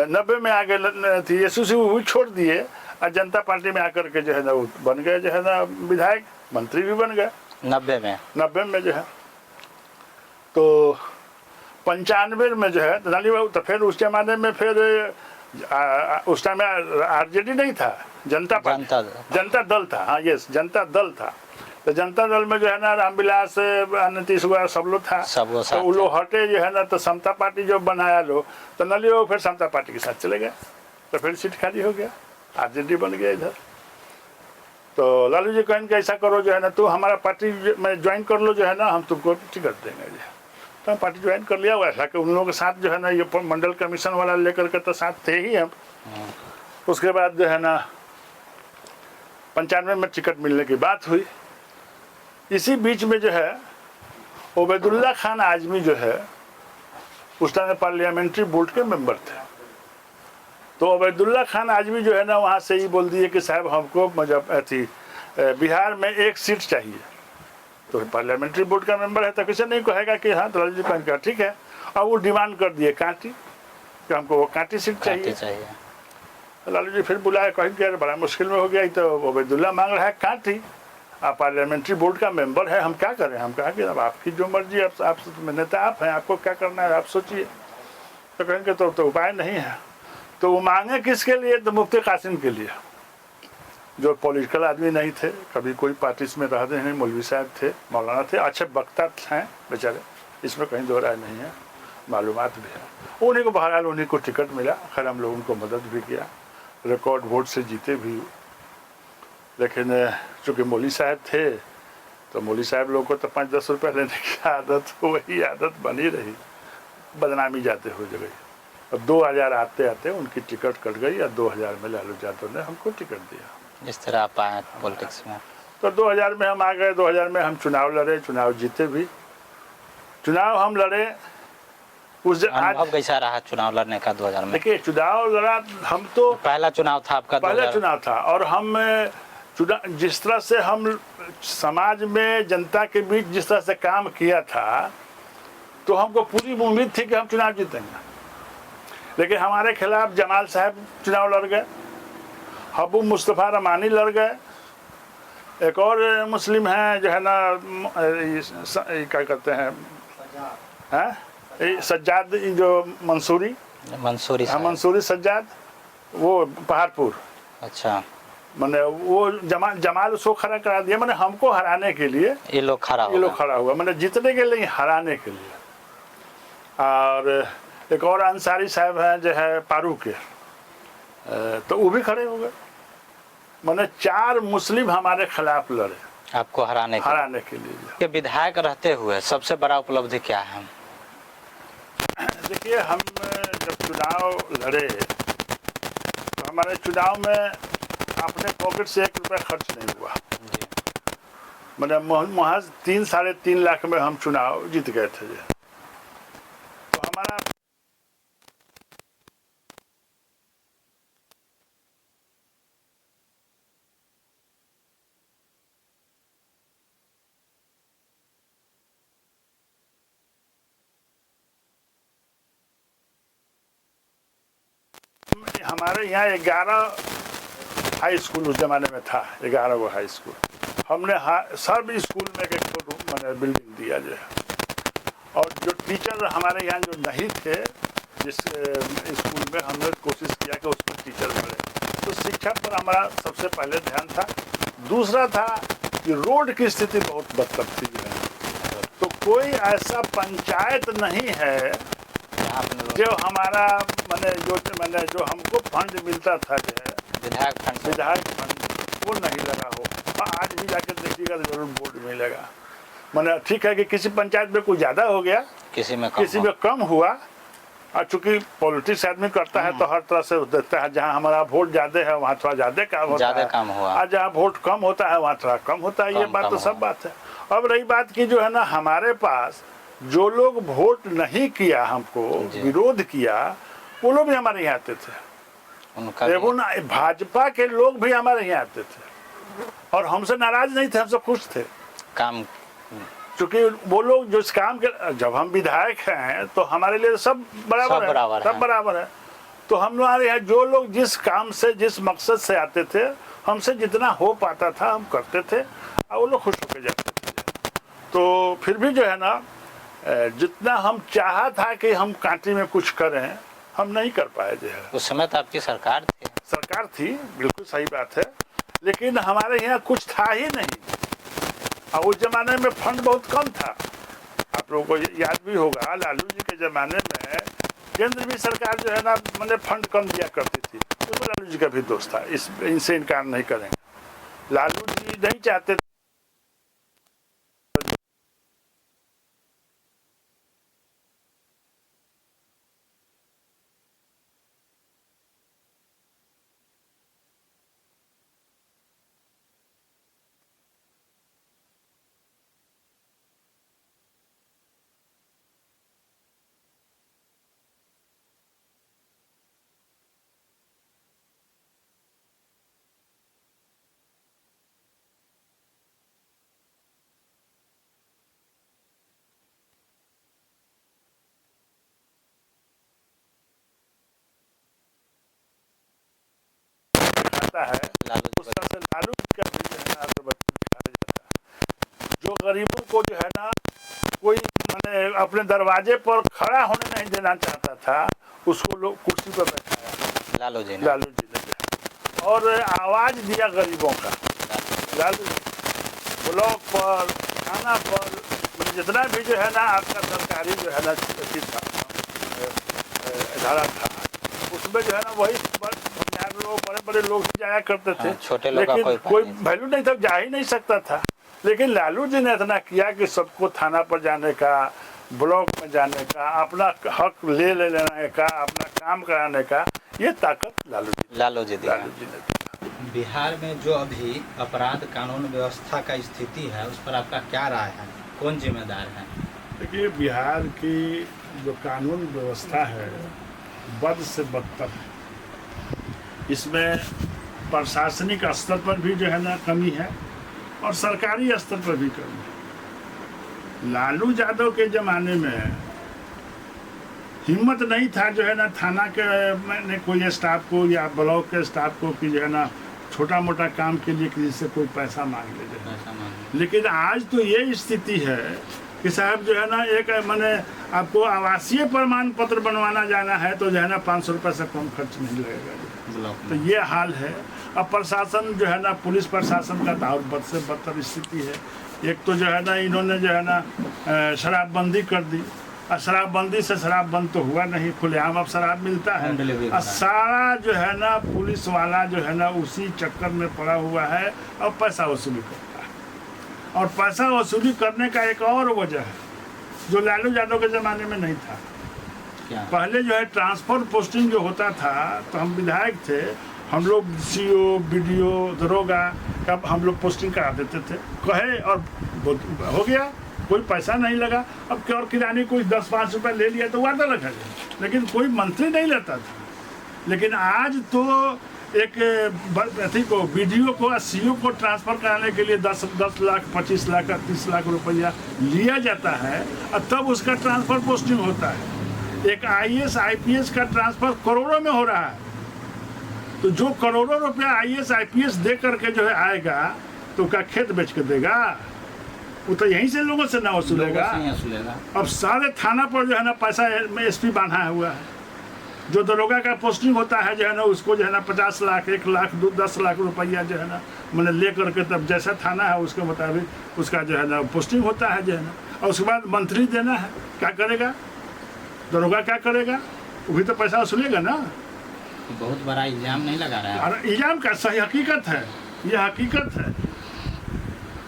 90 में आ गए थी एसयूसी वो छोड़ दिए और जनता पार्टी में आकर के जो है ना वो बन गए जो है ना विधायक, मंत्री भी बन गए 90 में जो है। तो 95 में जो है नल्ली बाबू, तो फिर उस जमाने में फिर उस टाइम में आरजेडी नहीं था, जनता दल था। हाँ यस, जनता दल था। तो जनता दल में जो है ना रामविलास नीतीश वगैरह सब लोग था, तो वो लोग हटे जो है ना, तो समता पार्टी जो बनाया लोग, तो नली वो फिर समता पार्टी के साथ चले गए, तो फिर सीट खाली हो गया, आरजेडी बन गया इधर। तो लालू जी कहें कि ऐसा करो जो है ना, तू हमारा पार्टी में ज्वाइन कर लो जो है ना, हम तुमको टिकट देंगे जो। तो हम पार्टी ज्वाइन कर लिया हुआ था कि उन लोगों के साथ जो है ना ये मंडल कमीशन वाला लेकर के तो साथ थे ही हम। उसके बाद जो है ना 95 में टिकट मिलने की बात हुई। इसी बीच में जो है ओबैदुल्ला खान आजमी जो है उस टाइम पार्लियामेंट्री बोर्ड के मेंबर थे। तो ओबैदुल्ला खान आजमी जो है ना वहाँ से ही बोल दिए कि साहब हमको बिहार में एक सीट चाहिए। तो पार्लियामेंट्री बोर्ड का मेंबर है तो किसी नहीं कहेगा कि हाँ लालू जी का ठीक है। और वो डिमांड कर दिए कांटी कि हमको वो कांटी सीट चाहिए। लालू जी फिर बुलाया, कहीं कि यार बड़ा मुश्किल में हो गया, तो ओबैदुल्ला मांग रहा है कांटी, आप पार्लियामेंट्री बोर्ड का मेंबर है, हम क्या करें। हम कहा कि अब आपकी जो मर्जी, आप नेता आप हैं, आपको क्या करना है आप सोचिए। तो कहेंगे तो उपाय नहीं है। तो वो मांगे किसके लिए, तो मुफ्ती कासिम के लिए, जो पॉलिटिकल आदमी नहीं थे, कभी कोई पार्टी में रहते नहीं, मौलवी साहब थे, मौलाना थे, अच्छे वक्ता हैं बेचारे, इसमें कहीं दो राय नहीं है, मालूमात भी है। उन्हीं को बहरहाल उन्हीं को टिकट मिला। खैर हम लोग उनको मदद भी किया, रिकॉर्ड वोट से जीते भी। लेकिन चूँकि मौलवी साहब थे तो मौलवी साहब लोग को तो 5-10 रुपये लेने की आदत, वही आदत बनी रही, बदनामी जाते हो गई। अब 2000 आते आते उनकी टिकट कट गई और 2000 में लालू यादव ने हमको टिकट दिया। इस तरह आप आए पॉलिटिक्स में। तो 2000 में हम आ गए। 2000 में हम चुनाव लड़े, चुनाव जीते भी। चुनाव हम लड़े, उस अनुभव कैसा रहा चुनाव लड़ने का 2000 में? देखिए चुनाव लड़ा, हम तो पहला चुनाव था आपका, पहला चुनाव था। और हम जिस तरह से हम समाज में जनता के बीच जिस तरह से काम किया था, तो हमको पूरी उम्मीद थी कि हम चुनाव जीतेंगे। लेकिन हमारे खिलाफ जमाल साहब चुनाव लड़ गए, हबू मुस्तफ़ा रमानी लड़ गए, एक और मुस्लिम हैं जो है ना क्या कहते हैं सज्जाद, जो मंसूरी सज्जाद, वो पहाड़पुर। अच्छा, मैंने वो जमाल उसको खड़ा करा दिया, मैंने हमको हराने के लिए ये लोग खड़ा हुआ, मैंने जीतने के लिए, हराने के लिए। और एक और अंसारी साहब हैं जो है पारू के, तो वो भी खड़े हो गए। मैंने 4 मुस्लिम हमारे खिलाफ लड़े आपको हराने के लिए। के विधायक रहते हुए सबसे बड़ा उपलब्धि क्या है? देखिए, हम जब चुनाव लड़े तो हमारे चुनाव में अपने पॉकेट से 1 रुपया खर्च नहीं हुआ। जी। मतलब महज 3-3.5 लाख में हम चुनाव जीत गए थे। तो हमारा हमारे यहाँ 11 हाई स्कूल उस जमाने में था, 11 गो हाई स्कूल। हमने सब स्कूल में एक मैंने बिल्डिंग दिया जो है। और जो टीचर हमारे यहाँ जो नहीं थे जिस स्कूल में, हमने कोशिश किया कि उसमें टीचर मिले। तो शिक्षा पर हमारा सबसे पहले ध्यान था। दूसरा था कि रोड की स्थिति बहुत बदतर थी जो है। तो कोई ऐसा पंचायत नहीं है जो हमारा मैंने जो हमको फंड मिलता था जो है विधायक फंड वो नहीं लगा हो। और आज भी जाकर देखिएगा तो जरूर बोर्ड मिलेगा। मैंने ठीक है कि किसी पंचायत में कुछ ज़्यादा हो गया, किसी में कम हुआ। और चूंकि पॉलिटिक्स आदमी करता है तो हर तरह से देखता है। जहाँ हमारा वोट ज़्यादा है वहाँ थोड़ा ज़्यादा काम होता है, और जहाँ वोट कम होता है वहाँ थोड़ा कम होता है। ये बात तो सब बात है। अब रही बात की जो है ना, हमारे पास जो लोग वोट नहीं किया, हमको विरोध किया, वो लोग भी हमारे यहाँ आते थे। एवं भाजपा के लोग भी हमारे यहाँ आते थे और हमसे नाराज नहीं थे, हमसे खुश थे काम। क्योंकि वो लोग जो इस काम के, जब हम विधायक हैं तो हमारे लिए सब बराबर है। तो हमारे यहाँ जो लोग जिस काम से, जिस मकसद से आते थे, हमसे जितना हो पाता था हम करते थे और वो लोग खुश होकर जाते थे। तो फिर भी जो है ना, जितना हम चाहा था कि हम कांटी में कुछ करें, हम नहीं कर पाए जो है। उस समय तो आपकी सरकार थी, बिल्कुल सही बात है। लेकिन हमारे यहाँ कुछ था ही नहीं। और उस जमाने में फंड बहुत कम था। आप लोगों को याद भी होगा, लालू जी के ज़माने में केंद्र भी सरकार जो है ना, मैंने फंड कम दिया करती थी। तो लालू जी का भी दोस्त था, इनसे इनकार नहीं करेंगे। लालू जी नहीं चाहते है। उस तरह से लालू का भी जो है ना दिखाया जाता है। जो गरीबों को जो है ना, कोई मैंने अपने दरवाजे पर खड़ा होने नहीं देना चाहता था, उसको लोग कुर्सी पर बैठाया लालू जी ने। और आवाज दिया गरीबों का लालू जी। ब्लॉक पर, थाना पर, जितना भी जो है ना आपका सरकारी जो है ना इदारा था, उसमें जो है ना वही लोग, बड़े लोग जाया करते थे। छोटे लोग लेकिन कोई वैल्यू नहीं था, जा ही नहीं सकता था। लेकिन लालू जी ने इतना किया कि सबको थाना पर जाने का, ब्लॉक में जाने का, अपना हक ले लेने का, अपना काम कराने का, ये ताकत लालू जी ने। बिहार में जो अभी अपराध कानून व्यवस्था का स्थिति है, उस पर आपका क्या राय है? कौन जिम्मेदार है? देखिए, बिहार की जो कानून व्यवस्था है बद से बदतर है। इसमें प्रशासनिक स्तर पर भी जो है ना कमी है और सरकारी स्तर पर भी कमी है। लालू यादव के ज़माने में हिम्मत नहीं था जो है ना थाना के मैंने कोई स्टाफ को या ब्लॉक के स्टाफ को कि जो है ना छोटा मोटा काम के लिए किसी से कोई पैसा मांग ले। लेकिन आज तो ये स्थिति है कि साहब जो है ना, एक मैंने आपको आवासीय प्रमाण पत्र बनवाना जाना है तो जो है ना 500 रुपये से कम खर्च नहीं लगेगा। तो ये हाल है। अब प्रशासन जो है ना, पुलिस प्रशासन का तो और बद से बदतर स्थिति है। एक तो जो है ना इन्होंने जो है ना शराबबंदी कर दी, और शराबबंदी से शराब बंद तो हुआ नहीं, खुलेआम अब शराब मिलता है। और सारा जो है ना पुलिस वाला जो है ना उसी चक्कर में पड़ा हुआ है और पैसा वसूली करता है। और पैसा वसूली करने का एक और वजह है जो लालू यादव के ज़माने में नहीं था। क्या? पहले जो है ट्रांसफर पोस्टिंग जो होता था तो हम विधायक थे, हम लोग CO BDO दरोगा का हम लोग पोस्टिंग करा देते थे, कहे और हो गया, कोई पैसा नहीं लगा। अब क्या और किरानी कोई 10-5 रुपये ले लिया तो वादा रखा गया, लेकिन कोई मंत्री नहीं लेता था। लेकिन आज तो एक अथी को BDO को और CO को ट्रांसफ़र कराने के लिए 10 लाख 25 लाख 30 लाख रुपया लिया जाता है और तब उसका ट्रांसफ़र पोस्टिंग होता है। एक IAS IPS का ट्रांसफ़र करोड़ों में हो रहा है, तो जो करोड़ों रुपया IAS IPS दे करके जो है आएगा तो क्या खेत बेच के देगा? वो तो यहीं से लोगों से ना वसूलेगा। अब सारे थाना पर जो है ना पैसा में SP बांधा हुआ है। जो दरोगा का पोस्टिंग होता है जो है ना उसको जो है ना 50 लाख 1 लाख 10 लाख रुपया जो है ना मैंने ले करके तब जैसा थाना है उसके मुताबिक उसका जो है ना पोस्टिंग होता है जो है ना, और उसके बाद मंत्री देना है। क्या करेगा दरोगा, क्या करेगा? वो भी तो पैसा वसूलेगा ना। बहुत बड़ा इल्जाम नहीं लगा रहा है? और इल्जाम का सही हकीकत है, ये हकीकत है,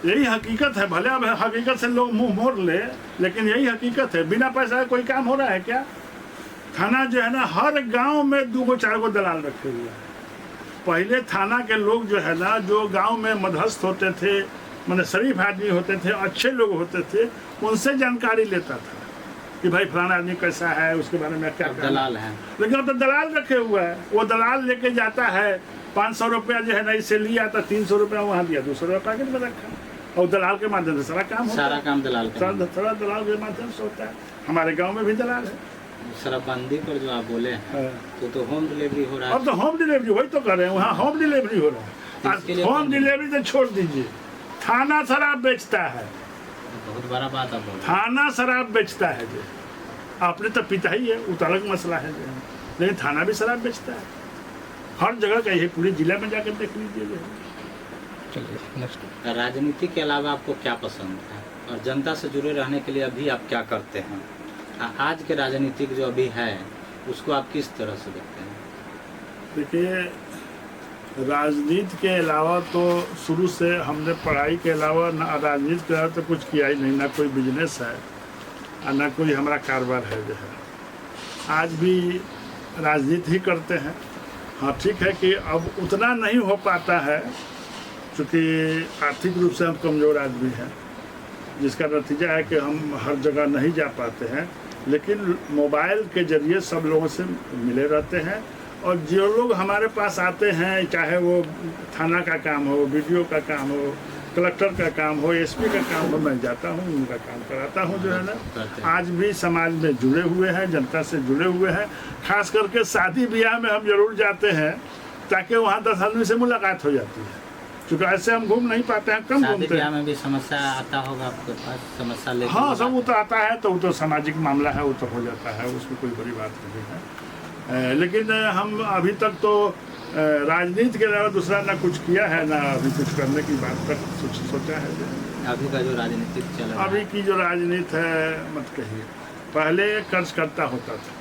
यही हकीकत है। भले अब हकीकत से लोग मुंह मोड़ ले, लेकिन यही हकीकत है। बिना पैसा कोई काम हो रहा है क्या? थाना जो है ना हर गांव में 2-4 गो दलाल रखे हुए हैं। पहले थाना के लोग जो है ना जो गांव में मध्यस्थ होते थे, माने शरीफ आदमी होते थे, अच्छे लोग होते थे, उनसे जानकारी लेता था कि भाई फलाना आदमी कैसा है, उसके बारे में क्या दलाल है। लेकिन अब तो दलाल रखे हुआ है, वो दलाल लेके जाता है 500 रुपया जो है ना इससे लिया था 300 रुपया वहाँ दिया, 200 रुपया पैकेट में रखा, और दलाल के माध्यम से सारा काम होता है। सारा काम दलाल का, सारा दलाल के माध्यम से होता है। हमारे गाँव में भी दलाल है। शराबबंदी पर जो आप बोले तो होम डिलीवरी हो रहा है। अब तो होम डिलीवरी वही तो कर रहे हैं, वहाँ होम डिलीवरी हो रहा है। होम डिलीवरी तो छोड़ दीजिए, थाना शराब बेचता है। बहुत बड़ा बात आप बोल। थाना शराब बेचता है जो आपने तो पीता ही है, वो तो अलग मसला है, लेकिन थाना भी शराब बेचता है। हर जगह का ये पूरे जिला में जाकर देख लीजिए। चलिए, राजनीति के अलावा आपको क्या पसंद है और जनता से जुड़े रहने के लिए अभी आप क्या करते हैं? आज के राजनीतिक जो अभी है उसको आप किस तरह से देखते हैं? देखिए, राजनीति के अलावा तो शुरू से हमने पढ़ाई के अलावा ना राजनीति के अलावा तो कुछ किया ही नहीं, ना कोई बिजनेस है और ना कोई हमारा कारोबार है जो है। आज भी राजनीति ही करते हैं। हाँ ठीक है कि अब उतना नहीं हो पाता है क्योंकि आर्थिक रूप से हम कमज़ोर आदमी हैं, जिसका नतीजा है कि हम हर जगह नहीं जा पाते हैं, लेकिन मोबाइल के ज़रिए सब लोगों से मिले रहते हैं। और जो लोग हमारे पास आते हैं, चाहे वो थाना का काम हो, BDO का काम हो, कलेक्टर का काम हो, SP का काम हो, मैं जाता हूँ उनका काम कराता हूँ जो है ना। आज भी समाज में जुड़े हुए हैं, जनता से जुड़े हुए हैं। खास करके शादी ब्याह में हम जरूर जाते हैं ताकि वहाँ 10 आदमी से मुलाकात हो जाती है, क्योंकि ऐसे हम घूम नहीं पाते हैं, कम घूमते हैं। में भी समस्या आता होगा आपके पास? समस्या लेके हाँ, सब वो तो आता है, तो वो तो सामाजिक मामला है, वो तो हो जाता है, उसमें कोई बड़ी बात नहीं है। लेकिन हम अभी तक तो राजनीति के अलावा दूसरा ना कुछ किया है, ना अभी कुछ करने की बात तक सोचा है। अभी का जो राजनीतिक चल रहा है, अभी की जो राजनीति है मत कहिए। पहले कर्जकर्ता होता था,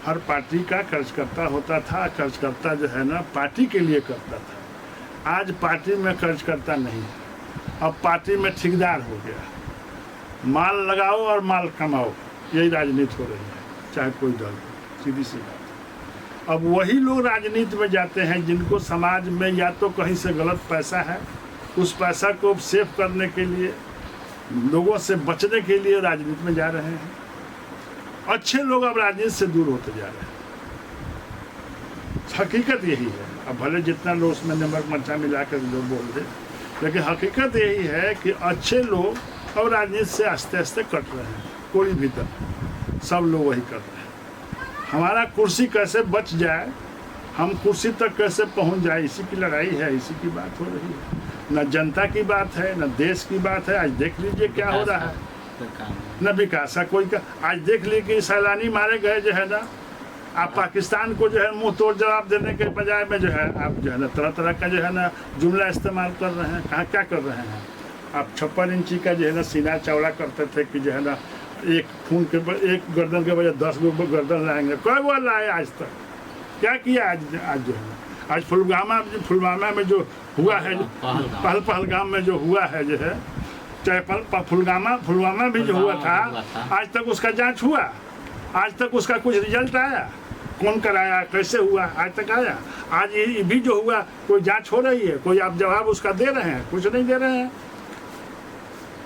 हर पार्टी का कर्जकर्ता होता था। कर्जकर्ता जो है ना पार्टी के लिए करता था। आज पार्टी में कर्जकर्ता नहीं, अब पार्टी में ठेकेदार हो गया। माल लगाओ और माल कमाओ, यही राजनीति हो रही है, चाहे कोई दल हो, सीधी सी बात। अब वही लोग राजनीति में जाते हैं जिनको समाज में या तो कहीं से गलत पैसा है, उस पैसा को सेव करने के लिए, लोगों से बचने के लिए राजनीति में जा रहे हैं। अच्छे लोग अब राजनीति से दूर होते जा रहे हैं, हकीकत यही है। अब भले जितना लोग उसमें नमक मरचा मिला कर जो बोल दे, लेकिन हकीकत यही है कि अच्छे लोग अब राजनीति से आस्ते आस्ते कट रहे हैं। कोई भी तरह सब लोग वही कर रहे हैं। हमारा कुर्सी कैसे बच जाए, हम कुर्सी तक कैसे पहुंच जाए, इसी की लड़ाई है, इसी की बात हो रही है। न जनता की बात है, न देश की बात है। आज देख लीजिए क्या हो रहा है, न विकास का कोई का। आज देख लीजिए कि सैलानी मारे गए जो है ना, आप पाकिस्तान को जो है मुंह तोड़ जवाब देने के बजाय में जो है आप जो है ना तरह तरह का जो है ना जुमला इस्तेमाल कर रहे हैं। कहाँ क्या कर रहे हैं आप? 56 इंची का जो है ना सीना चौड़ा करते थे कि जो है ना एक खून के एक गर्दन के बजाय 10 गो गर्दन लाएंगे। कोई वो लाए आज तक? क्या किया आज जो है ना, आज पुलवामा में जो हुआ है, पहलगाम में जो हुआ है जो है, चाहे पुलवामा भी जो हुआ था, आज तक उसका जांच हुआ? आज तक उसका कुछ रिजल्ट आया? कौन कराया, कैसे हुआ, आज तक आया? आज ये भी जो हुआ, कोई जांच हो रही है, कोई आप जवाब उसका दे रहे हैं? कुछ नहीं दे रहे हैं।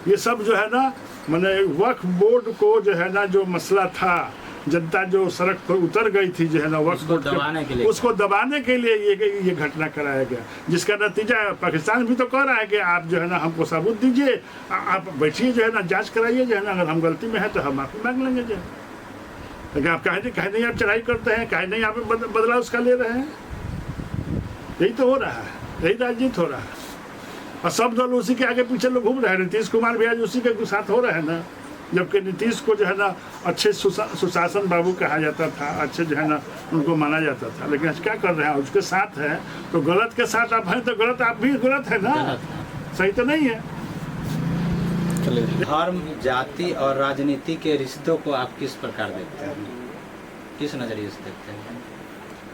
ये सब जो है ना, मैंने वक्फ बोर्ड को जो है ना, जो मसला था, जनता जो सड़क पर उतर गई थी जो है ना वक्फ बोर्ड उसको दबाने के लिए ये घटना कराया गया, जिसका नतीजा पाकिस्तान भी तो कह रहा है कि आप जो है ना हमको सबूत दीजिए, आप बैठिए जो है ना, जांच कराइए जो है ना, अगर हम गलती में है तो हम माफी मांग लेंगे जो। लेकिन आप कहे नहीं आप चढ़ाई करते हैं, कहे नहीं आप बदला उसका ले रहे हैं। यही तो हो रहा है, यही राजनीति हो रहा है। और सब दल उसी के आगे पीछे लोग घूम रहे हैं। नीतीश कुमार भी आज उसी के साथ हो रहे हैं ना, जबकि नीतीश को जो है ना अच्छे सुशासन बाबू कहा जाता था, अच्छे जो है ना उनको माना जाता था, लेकिन आज क्या कर रहे हैं, उसके साथ है तो गलत के साथ आप हैं तो गलत आप भी गलत है ना, सही तो नहीं है। धर्म, जाति और राजनीति के रिश्तों को आप किस प्रकार देखते हैं, किस नजरिए से देखते हैं?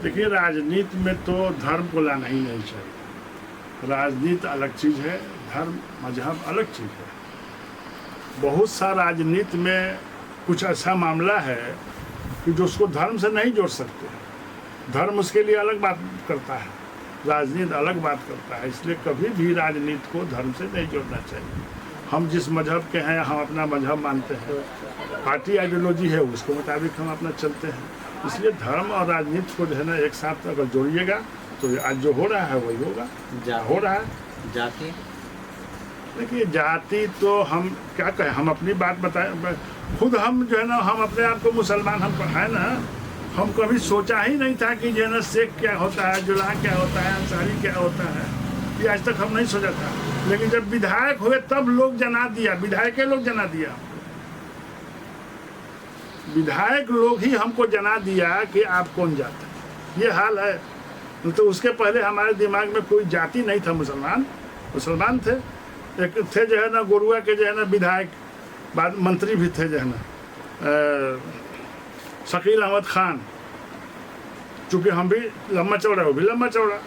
देखिए, राजनीति में तो धर्म को लाना ही नहीं चाहिए। राजनीति अलग चीज़ है, धर्म मजहब अलग चीज़ है। बहुत सा राजनीति में कुछ ऐसा मामला है कि जो उसको धर्म से नहीं जोड़ सकते। धर्म उसके लिए अलग बात करता है, राजनीति अलग बात करता है। इसलिए कभी भी राजनीति को धर्म से नहीं जोड़ना चाहिए। हम जिस मजहब के हैं, हम अपना मजहब मानते हैं, पार्टी आइडियोलॉजी है उसके मुताबिक हम अपना चलते हैं। इसलिए धर्म और राजनीति को जो है ना एक साथ अगर जोड़िएगा तो आज जो हो रहा है वही होगा, हो रहा है। जाति, देखिए जाति तो हम क्या कहें, हम अपनी बात बताएं खुद। हम जो है ना, हम अपने आप को मुसलमान हम पढ़ाए ना, हम कभी सोचा ही नहीं था कि जो है ना शेख क्या होता है, जुला क्या होता है, अंसारी क्या होता है, ये आज तक हम नहीं सोचा था। लेकिन जब विधायक हुए तब लोग जना दिया, विधायक के लोग जना दिया, विधायक लोग ही हमको जना दिया कि आप कौन जात है। ये हाल है। तो उसके पहले हमारे दिमाग में कोई जाति नहीं था, मुसलमान थे। एक थे जो है ना गोरुआ के जो है ना विधायक, बाद मंत्री भी थे जो है ना शकील अहमद खान, चूँकि हम भी लम्बा चौड़ा, वो भी लम्बा चौड़ा।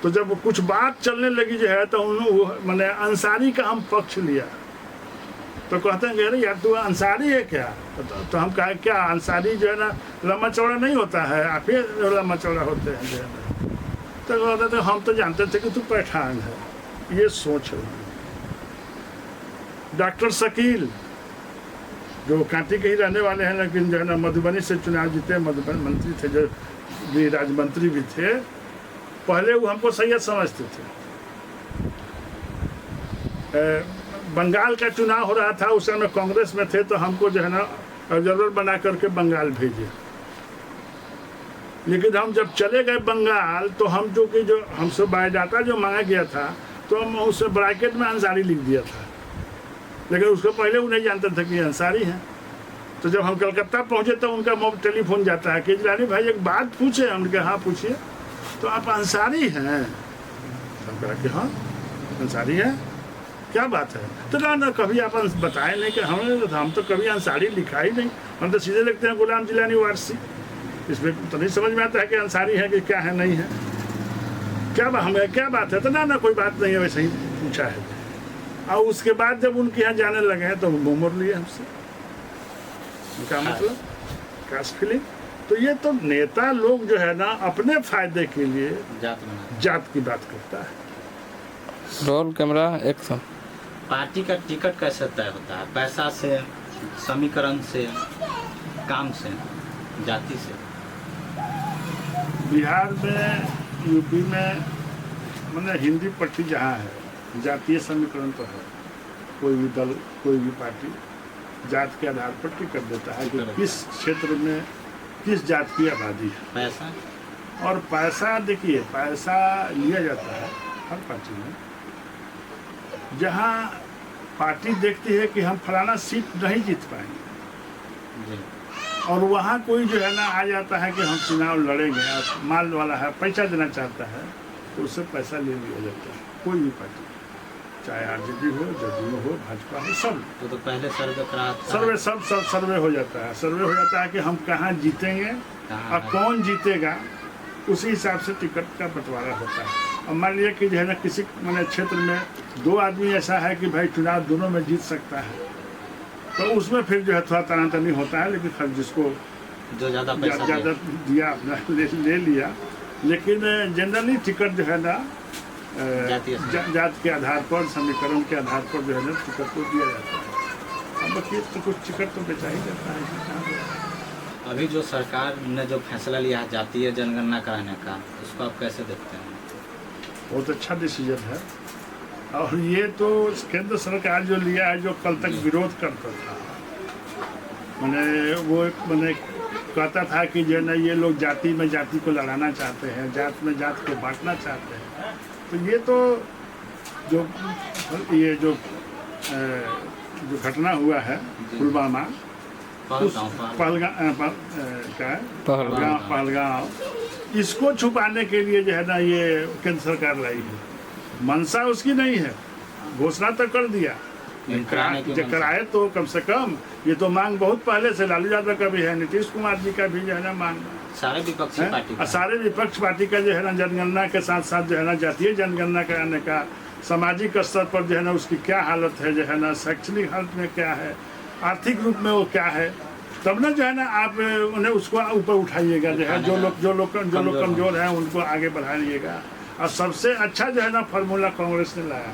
तो जब कुछ बात चलने लगी जो है तो उन्होंने मैंने अंसारी का हम पक्ष लिया, तो कहते हैं अरे यार तू अंसारी है क्या? तो हम कहा क्या अंसारी जो है ना लम्बा चौड़ा नहीं होता है, आप ही लम्बा चौड़ा होते हैं जो है ना। तो कहते थे हम तो जानते थे कि तू पठान है। ये सोच है। डॉक्टर शकील जो कांटी के ही रहने वाले हैं, लेकिन जो है ना मधुबनी से चुनाव जीते, मधुबनी मंत्री थे, जो भी राज्य भी थे, पहले वो हमको सैयद समझते थे। बंगाल का चुनाव हो रहा था, उस समय कांग्रेस में थे, तो हमको जो है ना ऑब्जर्वर बना करके बंगाल भेजे। लेकिन हम जब चले गए बंगाल तो हम जो हमसे बायोडाटा जो मांगा गया था तो हम उसमें ब्रैकेट में अंसारी लिख दिया था, लेकिन उसको पहले वो नहीं जानते थे कि अंसारी हैं। तो जब हम कलकत्ता पहुंचे तो उनका मोबाइल टेलीफोन जाता है कि रानी भाई एक बात पूछे। हमने कहा हाँ पूछिए। तो आप अंसारी हैं? हम कहा कि हाँ अंसारी है, क्या बात है? तो ना कभी आप बताए नहीं कि हम तो कभी अंसारी लिखा ही नहीं, हम तो सीधे लिखते हैं गुलाम जिलानी वारसी। इसमें तो नहीं समझ में आता है कि अंसारी है कि क्या है, नहीं है, क्या हमें क्या बात है? तो ना कोई बात नहीं है, वैसे ही पूछा है। और उसके बाद जब उनके यहाँ जाने लगे हैं तो मुँह मोड़ लिए हमसे, उनका मतलब कास्ट फीलिंग। तो ये तो नेता लोग जो है ना अपने फायदे के लिए जात की बात करता है। Roll camera action. पार्टी का टिकट कैसे तय होता है? पैसा से, समीकरण से, काम से, जाति से? बिहार में, यूपी में मतलब हिंदी पट्टी जहाँ है, जातीय समीकरण तो है। कोई भी दल, कोई भी पार्टी जात के आधार पर टिकट देता है कि किस क्षेत्र में किस जात की आबादी है। पैसा और पैसा, देखिए पैसा लिया जाता है हर पार्टी में। जहाँ पार्टी देखती है कि हम फलाना सीट नहीं जीत पाएंगे और वहाँ कोई जो है ना आ जाता है कि हम चुनाव लड़ेंगे और माल वाला है, पैसा देना चाहता है, तो उससे पैसा ले लिया जाता है। कोई भी पार्टी, चाहे आरजेडी हो, जदयू हो, भाजपा हो, सब तो पहले सर्वे हो जाता है। सर्वे हो जाता है कि हम कहाँ जीतेंगे और कौन जीतेगा, उसी हिसाब से टिकट का बंटवारा होता है। और मान लिया कि जो है ना किसी मैंने क्षेत्र में 2 आदमी ऐसा है कि भाई चुनाव दोनों में जीत सकता है, तो उसमें फिर जो है थोड़ा तनातनी होता है, लेकिन खैर जिसको जो ज़्यादा पैसा ज़्यादा दिया अपना ले लिया। लेकिन जनरली टिकट जो है ना जात के आधार पर, समीकरण के आधार पर जो है ना टिकट को दिया जाता है। अब बाकी तो कुछ टिकट तो बेचा ही जाता है। अभी जो सरकार ने जो फैसला लिया है जातीय जनगणना कराने का, उसको आप कैसे देखते हैं? बहुत अच्छा डिसीजन है। और ये तो केंद्र सरकार जो लिया है, जो कल तक विरोध करता था, मैंने कहता था कि जो है ना ये लोग जाति में जाति को लड़ाना चाहते हैं, जात में जात को बांटना चाहते हैं। तो ये तो जो घटना हुआ है पुलवामा, पहलगांव, इसको छुपाने के लिए जो है ना ये केंद्र सरकार लाई है। मंशा उसकी नहीं है, घोषणा तो कर दिया, कराए तो कम से कम। ये तो मांग बहुत पहले से लालू यादव का भी है, नीतीश कुमार जी का भी जो है ना मांग, सारे विपक्ष पार्टी का जो है ना जनगणना के साथ साथ जो है ना जातीय जनगणना कराने का, सामाजिक स्तर पर जो है ना उसकी क्या हालत है, जो है ना शैक्षणिक हालत में क्या है, आर्थिक रूप में वो क्या है, तब ना जो है ना आप उन्हें उसको ऊपर उठाइएगा। जो है जो लोग कमजोर हैं उनको आगे बढ़ाइएगा। और सबसे अच्छा जो है ना फार्मूला कांग्रेस ने लाया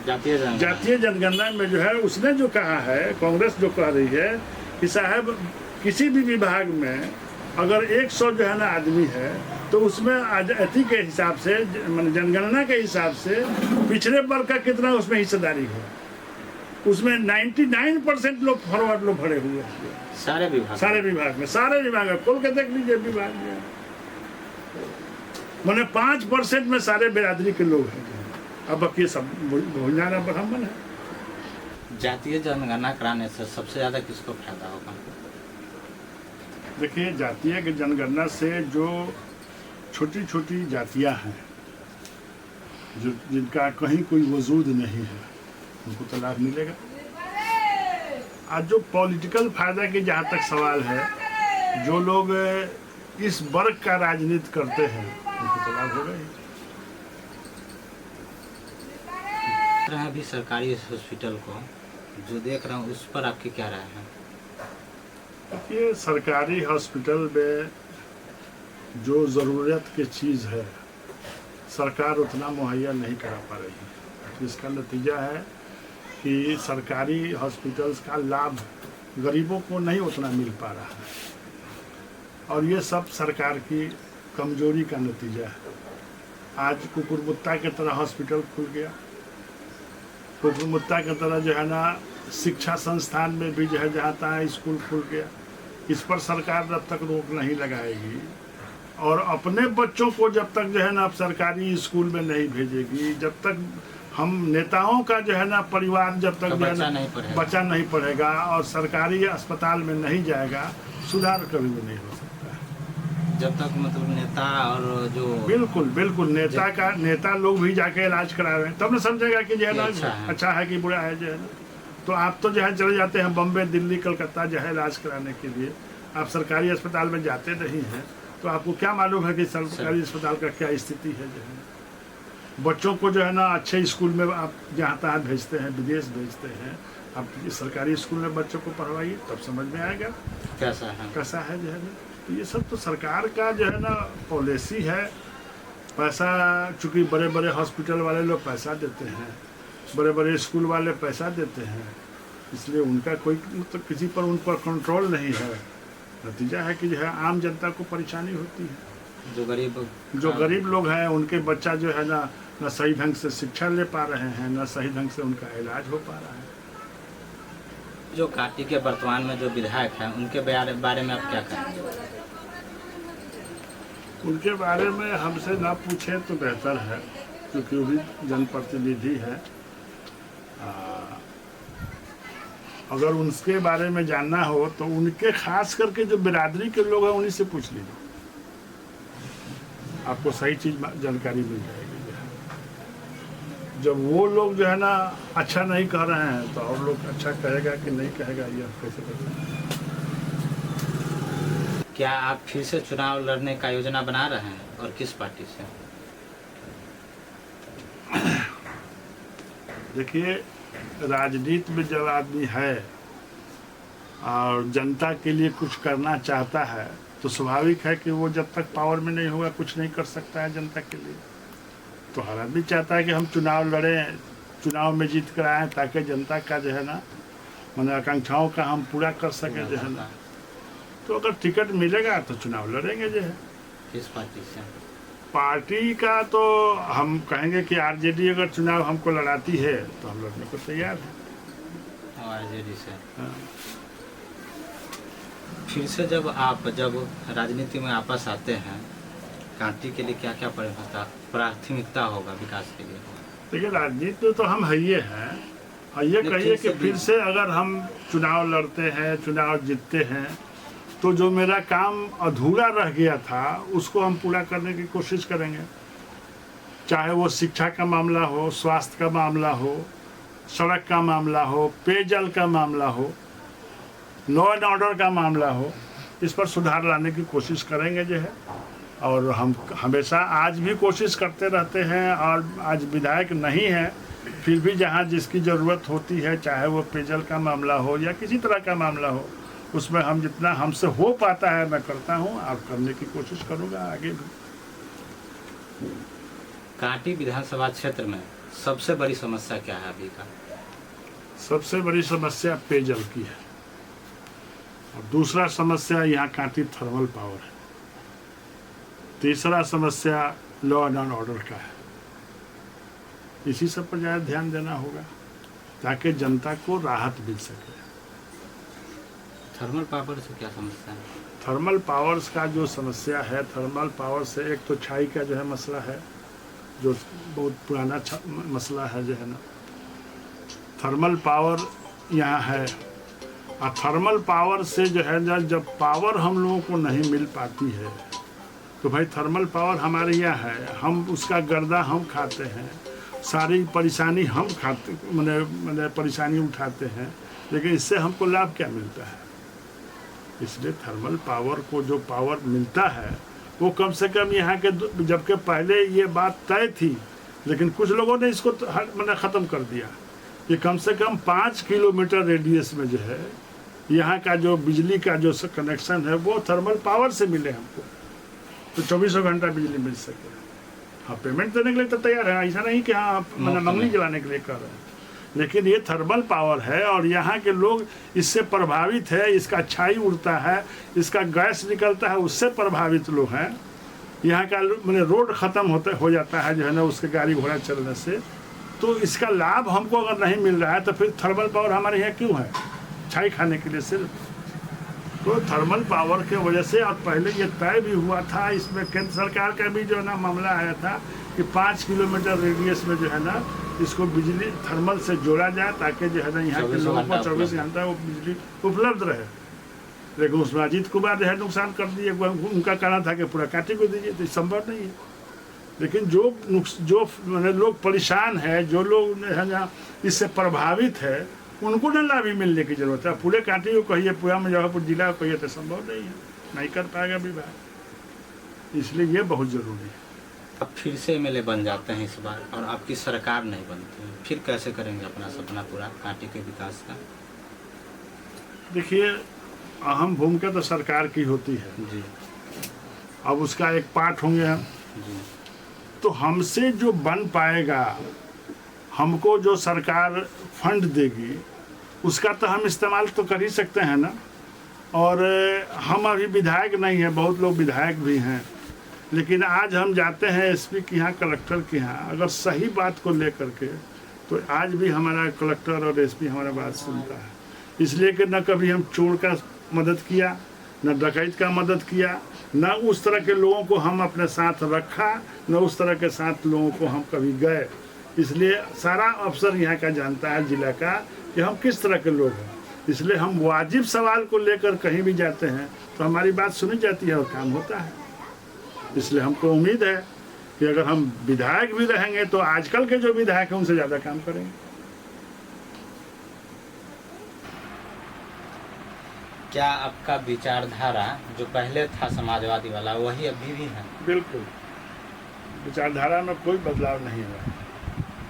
जातीय जनगणना में। जो है उसने जो कहा है, कांग्रेस जो कह रही है कि साहब किसी भी विभाग में अगर 100 जो है ना आदमी है, तो उसमें अति के हिसाब से, जनगणना के हिसाब से पिछड़े वर्ग का कितना उसमें हिस्सेदारी है। उसमें 99% लोग फॉरवर्ड लोग भरे हुए हैं सारे विभाग में खोल के देख लीजिए विभाग में। मैंने 5% में सारे बिरादरी के लोग हैं। अब बाकी सब भोजनारा ब्राह्मण है। जातीय जनगणना कराने से सबसे ज्यादा किसको फायदा होगा? देखिए, जातीय जनगणना से जो छोटी छोटी जातियां हैं, जो जिनका कहीं कोई वजूद नहीं है, उनको तो लाभ मिलेगा। आज जो पॉलिटिकल फायदा की जहाँ तक सवाल है, जो लोग इस वर्ग का राजनीति करते हैं उनको तो लाभ होगा ही। अभी सरकारी हॉस्पिटल को जो देख रहा हूँ, उस पर आपकी क्या राय है? देखिए, सरकारी हॉस्पिटल में जो ज़रूरत की चीज़ है सरकार उतना मुहैया नहीं करा पा रही है। तो इसका नतीजा है कि सरकारी हॉस्पिटल्स का लाभ गरीबों को नहीं उतना मिल पा रहा है। और ये सब सरकार की कमजोरी का नतीजा है। आज कुकुरमुत्ता की तरह हॉस्पिटल खुल गया, कुकुरमुत्ता की तरह जो है ना शिक्षा संस्थान में भी जो है जहाँ तहाँ स्कूल खुल गया। इस पर सरकार जब तक रोक नहीं लगाएगी और अपने बच्चों को जब तक जो है ना सरकारी स्कूल में नहीं भेजेगी, जब तक हम नेताओं का जो है ना परिवार जब तक बच्चा नहीं पढ़ेगा और सरकारी अस्पताल में नहीं जाएगा, सुधार कभी भी नहीं हो सकता। जब तक मतलब नेता और जो बिल्कुल नेता लोग भी जाके इलाज करा रहे हैं, तब न समझेगा कि जो है ना अच्छा है कि बुरा है। जो है ना, तो आप तो जो है चले जाते हैं बम्बे, दिल्ली, कलकत्ता जो है इलाज कराने के लिए, आप सरकारी अस्पताल में जाते नहीं हैं, तो आपको क्या मालूम है कि सरकारी अस्पताल का क्या स्थिति है। जो है बच्चों को जो है ना अच्छे स्कूल में आप जहाँ तहाँ भेजते हैं, विदेश भेजते हैं, आप सरकारी स्कूल में बच्चों को पढ़वाइए, तब समझ में आएगा कैसा है जो है ना। तो ये सब तो सरकार का जो है ना पॉलिसी है। पैसा, चूँकि बड़े बड़े हॉस्पिटल वाले लोग पैसा देते हैं, बड़े बड़े स्कूल वाले पैसा देते हैं, इसलिए उनका कोई मतलब किसी पर उन पर कंट्रोल नहीं है। नतीजा है कि जो है आम जनता को परेशानी होती है। जो गरीब लोग हैं उनके बच्चा जो है ना न सही ढंग से शिक्षा ले पा रहे हैं, न सही ढंग से उनका इलाज हो पा रहा है। जो घाटी के वर्तमान में जो विधायक हैं, उनके बारे में आप क्या कहेंगे? उनके बारे में हमसे ना पूछे तो बेहतर है, क्योंकि वो भी जनप्रतिनिधि है। अगर उनके बारे में जानना हो तो उनके खास करके जो बिरादरी के लोग हैं उन्हीं से पूछ लीजिए, आपको सही चीज जानकारी मिल जाएगी। जब वो लोग जो है ना अच्छा नहीं कह रहे हैं तो और लोग अच्छा कहेगा कि नहीं कहेगा, ये आप कैसे बताएं? क्या आप फिर से चुनाव लड़ने का योजना बना रहे हैं और किस पार्टी से? देखिए, राजनीति में जब आदमी है और जनता के लिए कुछ करना चाहता है तो स्वाभाविक है कि वो जब तक पावर में नहीं होगा कुछ नहीं कर सकता है जनता के लिए। तो हर आदमी चाहता है कि हम चुनाव लड़ें, चुनाव में जीत कर आएँ ताकि जनता का जो है ना मैंने आकांक्षाओं का हम पूरा कर सकें जो है ना। तो अगर टिकट मिलेगा तो चुनाव लड़ेंगे जो है। किस पार्टी से? पार्टी का तो हम कहेंगे कि आरजेडी अगर चुनाव हमको लड़ाती है तो हम लड़ने को तैयार हैं। आरजेडी से। हाँ। फिर से जब राजनीति में वापस आते हैं, कांटी के लिए क्या क्या प्राथमिकता होगा विकास के लिए? देखिए राजनीति तो हम है ही हैं और ये कहिए कि फिर से अगर हम चुनाव लड़ते हैं, चुनाव जीतते हैं तो जो मेरा काम अधूरा रह गया था उसको हम पूरा करने की कोशिश करेंगे। चाहे वो शिक्षा का मामला हो, स्वास्थ्य का मामला हो, सड़क का मामला हो, पेयजल का मामला हो, लॉ एंड ऑर्डर का मामला हो, इस पर सुधार लाने की कोशिश करेंगे जो है। और हम हमेशा आज भी कोशिश करते रहते हैं और आज विधायक नहीं है फिर भी जहाँ जिसकी ज़रूरत होती है, चाहे वो पेयजल का मामला हो या किसी तरह का मामला हो, उसमें हम जितना हमसे हो पाता है मैं करता हूँ और करने की कोशिश करूँगा आगे भी। कांटी विधानसभा क्षेत्र में सबसे बड़ी समस्या क्या है अभी का? सबसे बड़ी समस्या पेयजल की है और दूसरा समस्या यहाँ कांटी थर्मल पावर है। तीसरा समस्या लॉ एंड ऑर्डर का है। इसी सब पर ज़्यादा ध्यान देना होगा ताकि जनता को राहत मिल सके। थर्मल पावर से क्या समस्या है? थर्मल पावर्स का जो समस्या है, थर्मल पावर से एक तो छाई का जो है मसला है, जो बहुत पुराना मसला है जो है ना। थर्मल पावर यहाँ है और थर्मल पावर से जो है जब पावर हम लोगों को नहीं मिल पाती है तो भाई थर्मल पावर हमारे यहाँ है, हम उसका गर्दा हम खाते हैं, सारी परेशानी हम खाते मैंने परेशानी उठाते हैं, लेकिन इससे हमको लाभ क्या मिलता है? इसलिए थर्मल पावर को जो पावर मिलता है वो कम से कम यहाँ के, जबकि पहले ये बात तय थी लेकिन कुछ लोगों ने इसको मैंने ख़त्म कर दिया कि कम से कम 5 किलोमीटर रेडियस में जो है यहाँ का जो बिजली का जो कनेक्शन है वो थर्मल पावर से मिले हमको, तो 24 घंटा बिजली मिल सके। हाँ, पेमेंट देने के लिए तो तैयार है, ऐसा नहीं कि हाँ मैंने मंगनी जलाने के लिए कर रहे हैं, लेकिन ये थर्मल पावर है और यहाँ के लोग इससे प्रभावित है। इसका छाई उड़ता है, इसका गैस निकलता है, उससे प्रभावित लोग हैं। यहाँ का मैंने रोड ख़त्म हो जाता है जो है ना उसके गाड़ी घोड़ा चलने से, तो इसका लाभ हमको अगर नहीं मिल रहा है तो फिर थर्मल पावर हमारे यहाँ क्यों है? छाई खाने के लिए सिर्फ। तो थर्मल पावर के वजह से अब पहले ये तय भी हुआ था, इसमें केंद्र सरकार का भी जो है ना मामला आया था कि 5 किलोमीटर रेडियस में जो है ना इसको बिजली थर्मल से जोड़ा जाए ताकि जो है ना यहाँ के लोगों को 24 घंटा वो बिजली उपलब्ध रहे। लेकिन उसमें अजीत कुमार जो है नुकसान कर दिए। उनका कहना था कि पूरा कांटी को दीजिए, तो संभव नहीं है। लेकिन जो मैंने लोग परेशान है, जो लोग है ना इससे प्रभावित है, उनको न लाभ भी मिलने की जरूरत है। पूरे कांटी को कहिए, पूरा मुजफ्फरपुर जिला को कहिए तो संभव नहीं है, नहीं कर पाएगा विभाग। इसलिए ये बहुत ज़रूरी है। अब फिर से एमएलए बन जाते हैं इस बार और आपकी सरकार नहीं बनती है, फिर कैसे करेंगे अपना सपना पूरा कांटी के विकास का? देखिए, अहम भूमिका तो सरकार की होती है जी। अब उसका एक पार्ट होंगे हम जी। तो हमसे जो बन पाएगा, हमको जो सरकार फंड देगी उसका तो हम इस्तेमाल तो कर ही सकते हैं ना। और हम अभी विधायक नहीं हैं, बहुत लोग विधायक भी हैं, लेकिन आज हम जाते हैं एसपी के यहाँ, कलेक्टर के यहाँ, अगर सही बात को लेकर के, तो आज भी हमारा कलेक्टर और एसपी हमारा बात सुनता है। इसलिए कि न कभी हम चोर का मदद किया, न डकैत का मदद किया, न उस तरह के लोगों को हम अपने साथ रखा, न उस तरह के साथ लोगों को हम कभी गए। इसलिए सारा अफसर यहाँ का जानता है जिला का कि हम किस तरह के लोग हैं। इसलिए हम वाजिब सवाल को लेकर कहीं भी जाते हैं तो हमारी बात सुनी जाती है और काम होता है। इसलिए हमको उम्मीद है कि अगर हम विधायक भी रहेंगे तो आजकल के जो विधायक हैं उनसे ज़्यादा काम करेंगे। क्या आपका विचारधारा जो पहले था समाजवादी वाला वही अभी भी है? बिल्कुल, विचारधारा में कोई बदलाव नहीं हुआ,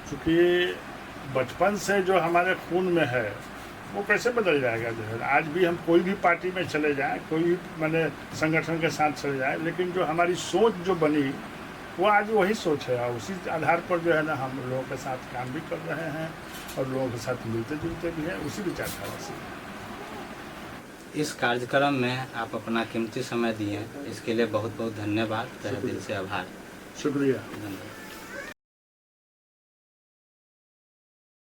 क्योंकि बचपन से जो हमारे खून में है वो कैसे बदल जाएगा जो है। आज भी हम कोई भी पार्टी में चले जाएं, कोई भी मैंने संगठन के साथ चले जाएं, लेकिन जो हमारी सोच जो बनी वो आज वही सोच है, और उसी आधार पर जो है ना हम लोगों के साथ काम भी कर रहे हैं और लोगों के साथ मिलते जुलते भी हैं उसी विचारधारा से। इस कार्यक्रम में आप अपना कीमती समय दिए, इसके लिए बहुत बहुत धन्यवाद, तहे दिल से आभार। शुक्रिया। धन्यवाद।